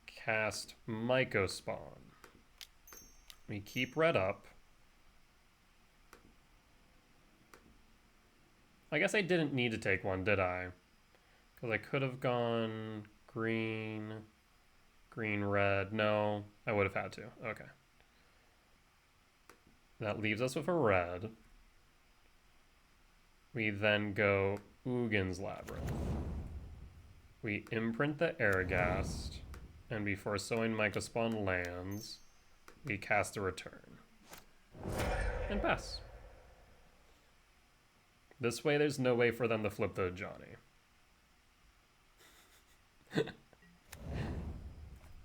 Cast Mycospawn. We keep red up. I guess I didn't need to take one, did I? Because I could have gone green, green, red. No, I would have had to. Okay. That leaves us with a red. We then go Ugin's Labyrinth. We imprint the Herigast, and before Sowing Mycospawn lands, we cast a return. And pass. This way, there's no way for them to flip the Johnny.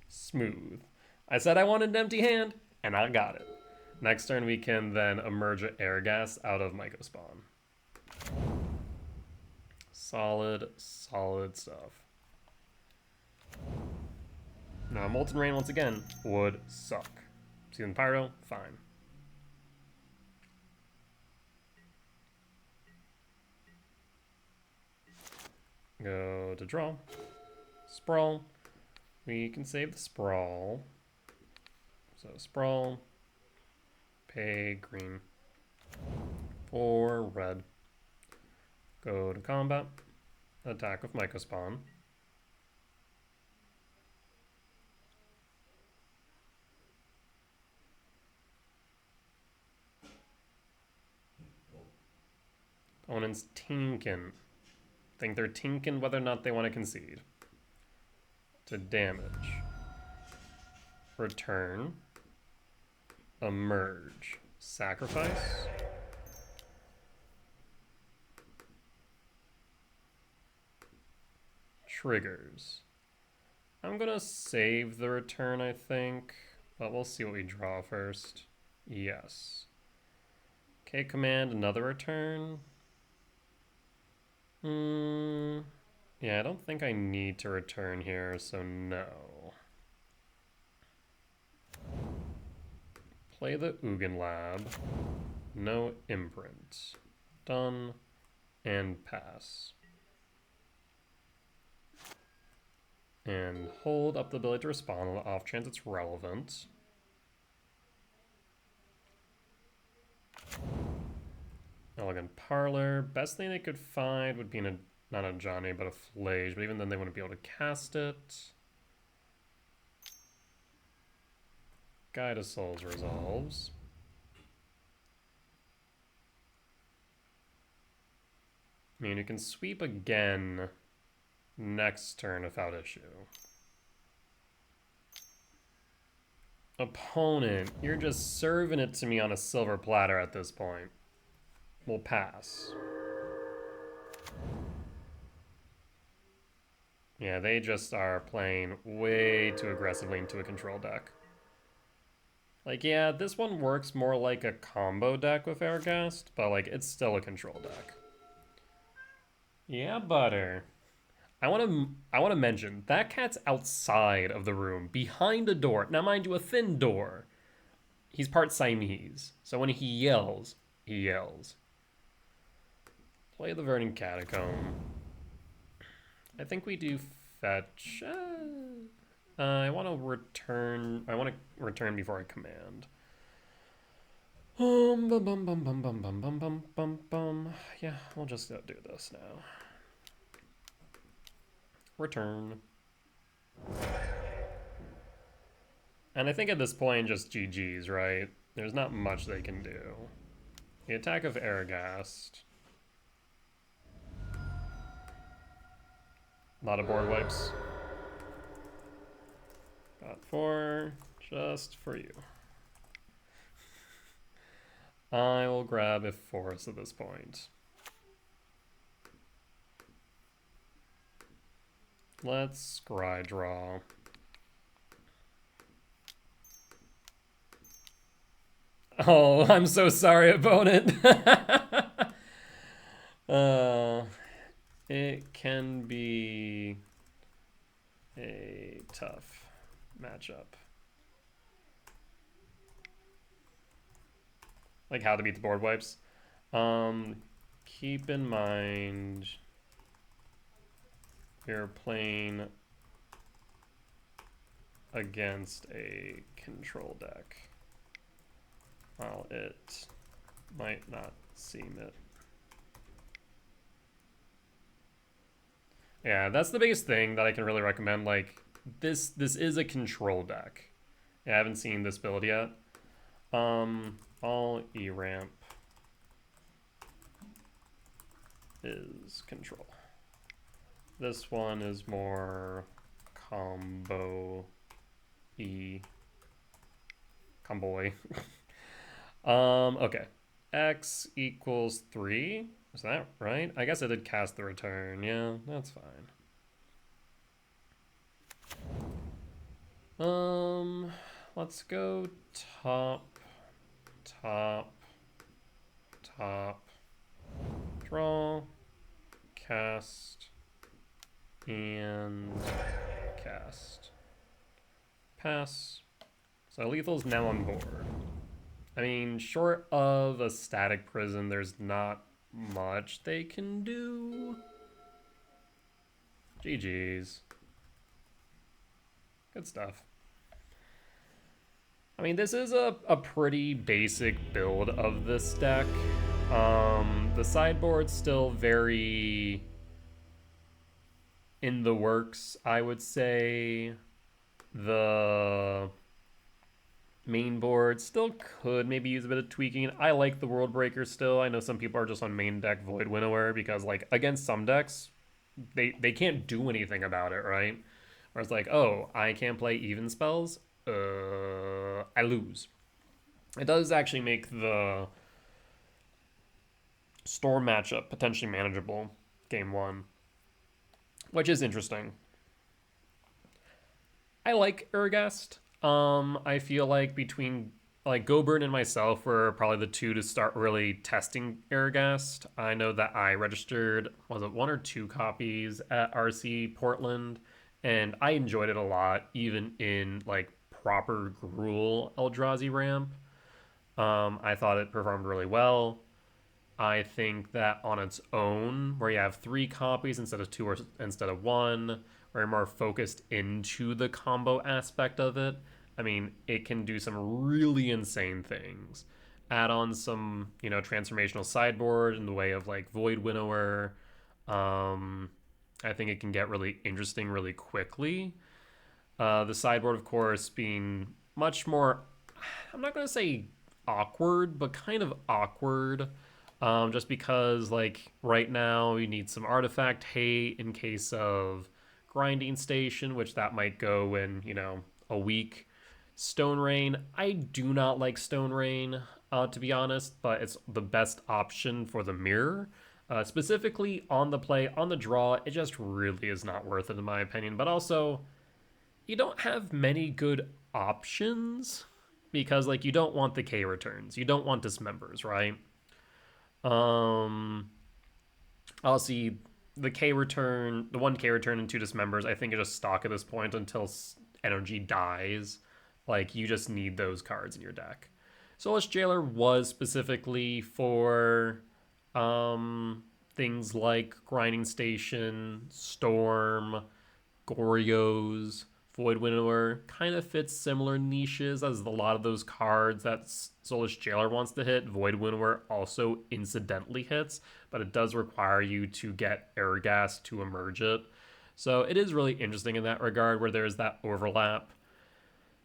Smooth. I said I wanted an empty hand, and I got it. Next turn, we can then emerge an Herigast out of Mycospawn. Solid, solid stuff. Now, Molten Rain, once again, would suck. Season Pyro, fine. Go to draw. Sprawl. We can save the sprawl. So sprawl. Pay green. For red. Go to combat. Attack with Mycospawn. Opponent's tinkin'. Think they're tinkin' whether or not they want to concede. To damage. Return. Emerge. Sacrifice. Triggers. I'm gonna save the return, I think, but we'll see what we draw first. Yes. Okay, command another return. Yeah, I don't think I need to return here, so no. Play the Ugin Lab. No imprint. Done. And pass. And hold up the ability to respond on the off chance it's relevant. Elegant Parlor. Best thing they could find would be not a Johnny, but a Flage. But even then, they wouldn't be able to cast it. Guide of Souls resolves. I mean, you can sweep again next turn without issue. Opponent, you're just serving it to me on a silver platter at this point. We'll pass. Yeah, they just are playing way too aggressively into a control deck. Like, yeah, this one works more like a combo deck with Herigast, but, like, it's still a control deck. Yeah, butter. I want to mention, that cat's outside of the room, behind a door. Now, mind you, a thin door. He's part Siamese, so when he yells, he yells. Play the Verdant Catacomb. I think we do fetch. I want to return. I want to return before I command. Yeah, we'll just do this now. Return. And I think at this point, just GG's, right? There's not much they can do. The attack of Herigast. A lot of board wipes. Got 4, just for you. I will grab a force at this point. Let's scry draw. Oh, I'm so sorry, opponent. It can be a tough matchup. Like how to beat the board wipes. Keep in mind you're playing against a control deck. While it might not seem it. Yeah, that's the biggest thing that I can really recommend. Like, this is a control deck. Yeah, I haven't seen this build yet. All E-ramp is control. This one is more combo E. Comboy. Okay. X equals 3. Is that right? I guess I did cast the return. Yeah, that's fine. Let's go top, draw, cast, and cast. Pass. So lethal's now on board. I mean, short of a static prison, there's not much they can do. GG's. Good stuff. I mean, this is a pretty basic build of this deck. The sideboard's still very in the works, I would say. The main board still could maybe use a bit of tweaking. I like the World Breaker still. I know some people are just on main deck Void Winnower because, like, against some decks, they can't do anything about it, right? Where it's like, oh, I can't play even spells. I lose. It does actually make the Storm matchup potentially manageable game one, which is interesting. I like Herigast. I feel like between like Goburn and myself were probably the two to start really testing Herigast. I know that I registered, was it 1 or 2 copies at RC Portland, and I enjoyed it a lot, even in like proper Gruul Eldrazi ramp. I thought it performed really well. I think that on its own, where you have 3 copies instead of 2 or instead of 1, where you're more focused into the combo aspect of it, I mean, it can do some really insane things. Add on some, transformational sideboard in the way of like Void Winnower. I think it can get really interesting really quickly. The sideboard, of course, being much more, I'm not going to say awkward, but kind of awkward. Just because, like, right now you need some artifact hate in case of grinding station, which that might go in, a week. Stone Rain, I do not like Stone Rain, to be honest, but it's the best option for the mirror. Specifically on the play, on the draw, it just really is not worth it in my opinion. But also, you don't have many good options because, like, you don't want the K returns, you don't want dismembers, right? I'll see the K return, the 1K return and 2 dismembers. I think it's just stock at this point until energy dies. Like, you just need those cards in your deck. Soulless Jailer was specifically for things like Grinding Station, Storm, Gorios, Void Winnower. Kind of fits similar niches as a lot of those cards that Soulless Jailer wants to hit. Void Winnower also incidentally hits, but it does require you to get Herigast to emerge it. So it is really interesting in that regard where there's that overlap.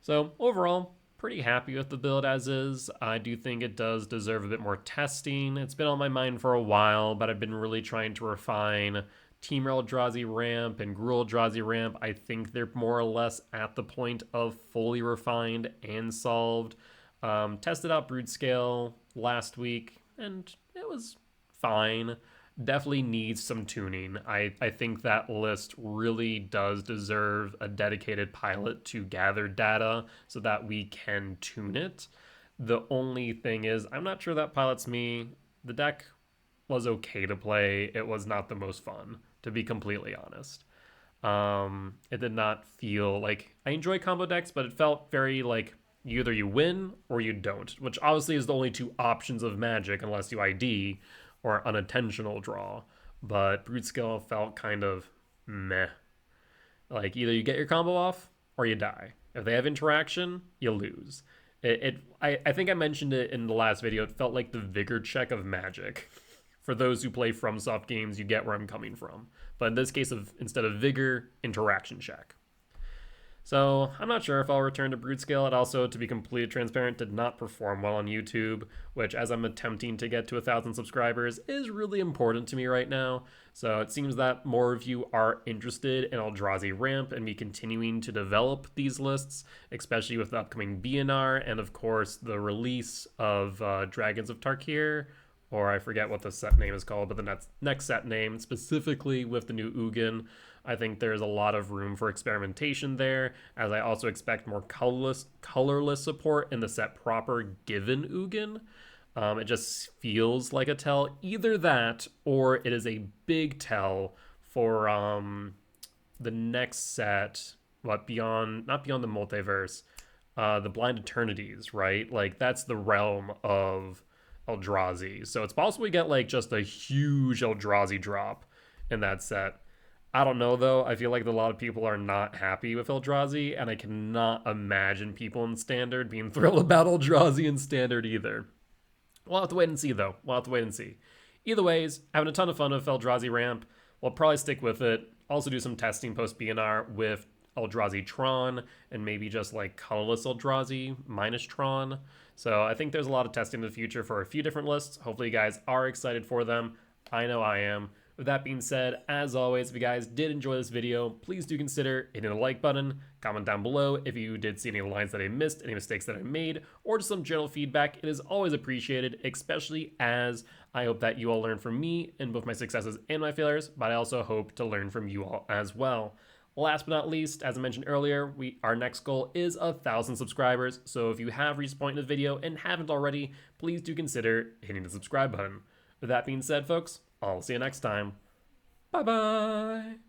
So overall, pretty happy with the build as is. I do think it does deserve a bit more testing. It's been on my mind for a while, but I've been really trying to refine Team Eldrazi ramp and Gruul Eldrazi ramp. I think they're more or less at the point of fully refined and solved. Tested out Brood Scale last week, and it was fine. Definitely needs some tuning. I think that list really does deserve a dedicated pilot to gather data so that we can tune it. The only thing is, I'm not sure that pilot's me. The deck was okay to play. It was not the most fun, to be completely honest. It did not feel like I enjoy combo decks, but it felt very like either you win or you don't, which obviously is the only 2 options of Magic unless you ID or unintentional draw. But Brute Skill felt kind of meh. Like, either you get your combo off or you die. If they have interaction, you lose. I think I mentioned it in the last video. It felt like the vigor check of Magic. For those who play FromSoft games, you get where I'm coming from. But in this case, instead of vigor, interaction check. So I'm not sure if I'll return to Brood Scale. It also, to be completely transparent, did not perform well on YouTube, which, as I'm attempting to get to 1,000 subscribers, is really important to me right now. So it seems that more of you are interested in Eldrazi ramp and me continuing to develop these lists, especially with the upcoming BNR and, of course, the release of Dragons of Tarkir, or I forget what the set name is called, but the next set name, specifically with the new Ugin. I think there's a lot of room for experimentation there, as I also expect more colorless support in the set proper given Ugin. It just feels like a tell. Either that, or it is a big tell for the next set, not beyond the multiverse, the Blind Eternities, right? Like, that's the realm of Eldrazi. So it's possible we get like just a huge Eldrazi drop in that set. I don't know though. I feel like a lot of people are not happy with Eldrazi, and I cannot imagine people in Standard being thrilled about Eldrazi in Standard either. We'll have to wait and see though. We'll have to wait and see. Either ways, having a ton of fun with Eldrazi ramp. We'll probably stick with it. Also do some testing post BNR with Eldrazi Tron and maybe just like colorless Eldrazi minus Tron. So I think there's a lot of testing in the future for a few different lists. Hopefully you guys are excited for them. I know I am. With that being said, as always, if you guys did enjoy this video, please do consider hitting the like button, comment down below if you did see any lines that I missed, any mistakes that I made, or just some general feedback. It is always appreciated, especially as I hope that you all learn from me in both my successes and my failures, but I also hope to learn from you all as well. Last but not least, as I mentioned earlier, our next goal is 1,000 subscribers, so if you have reached this point in the video and haven't already, please do consider hitting the subscribe button. With that being said, folks, I'll see you next time. Bye-bye!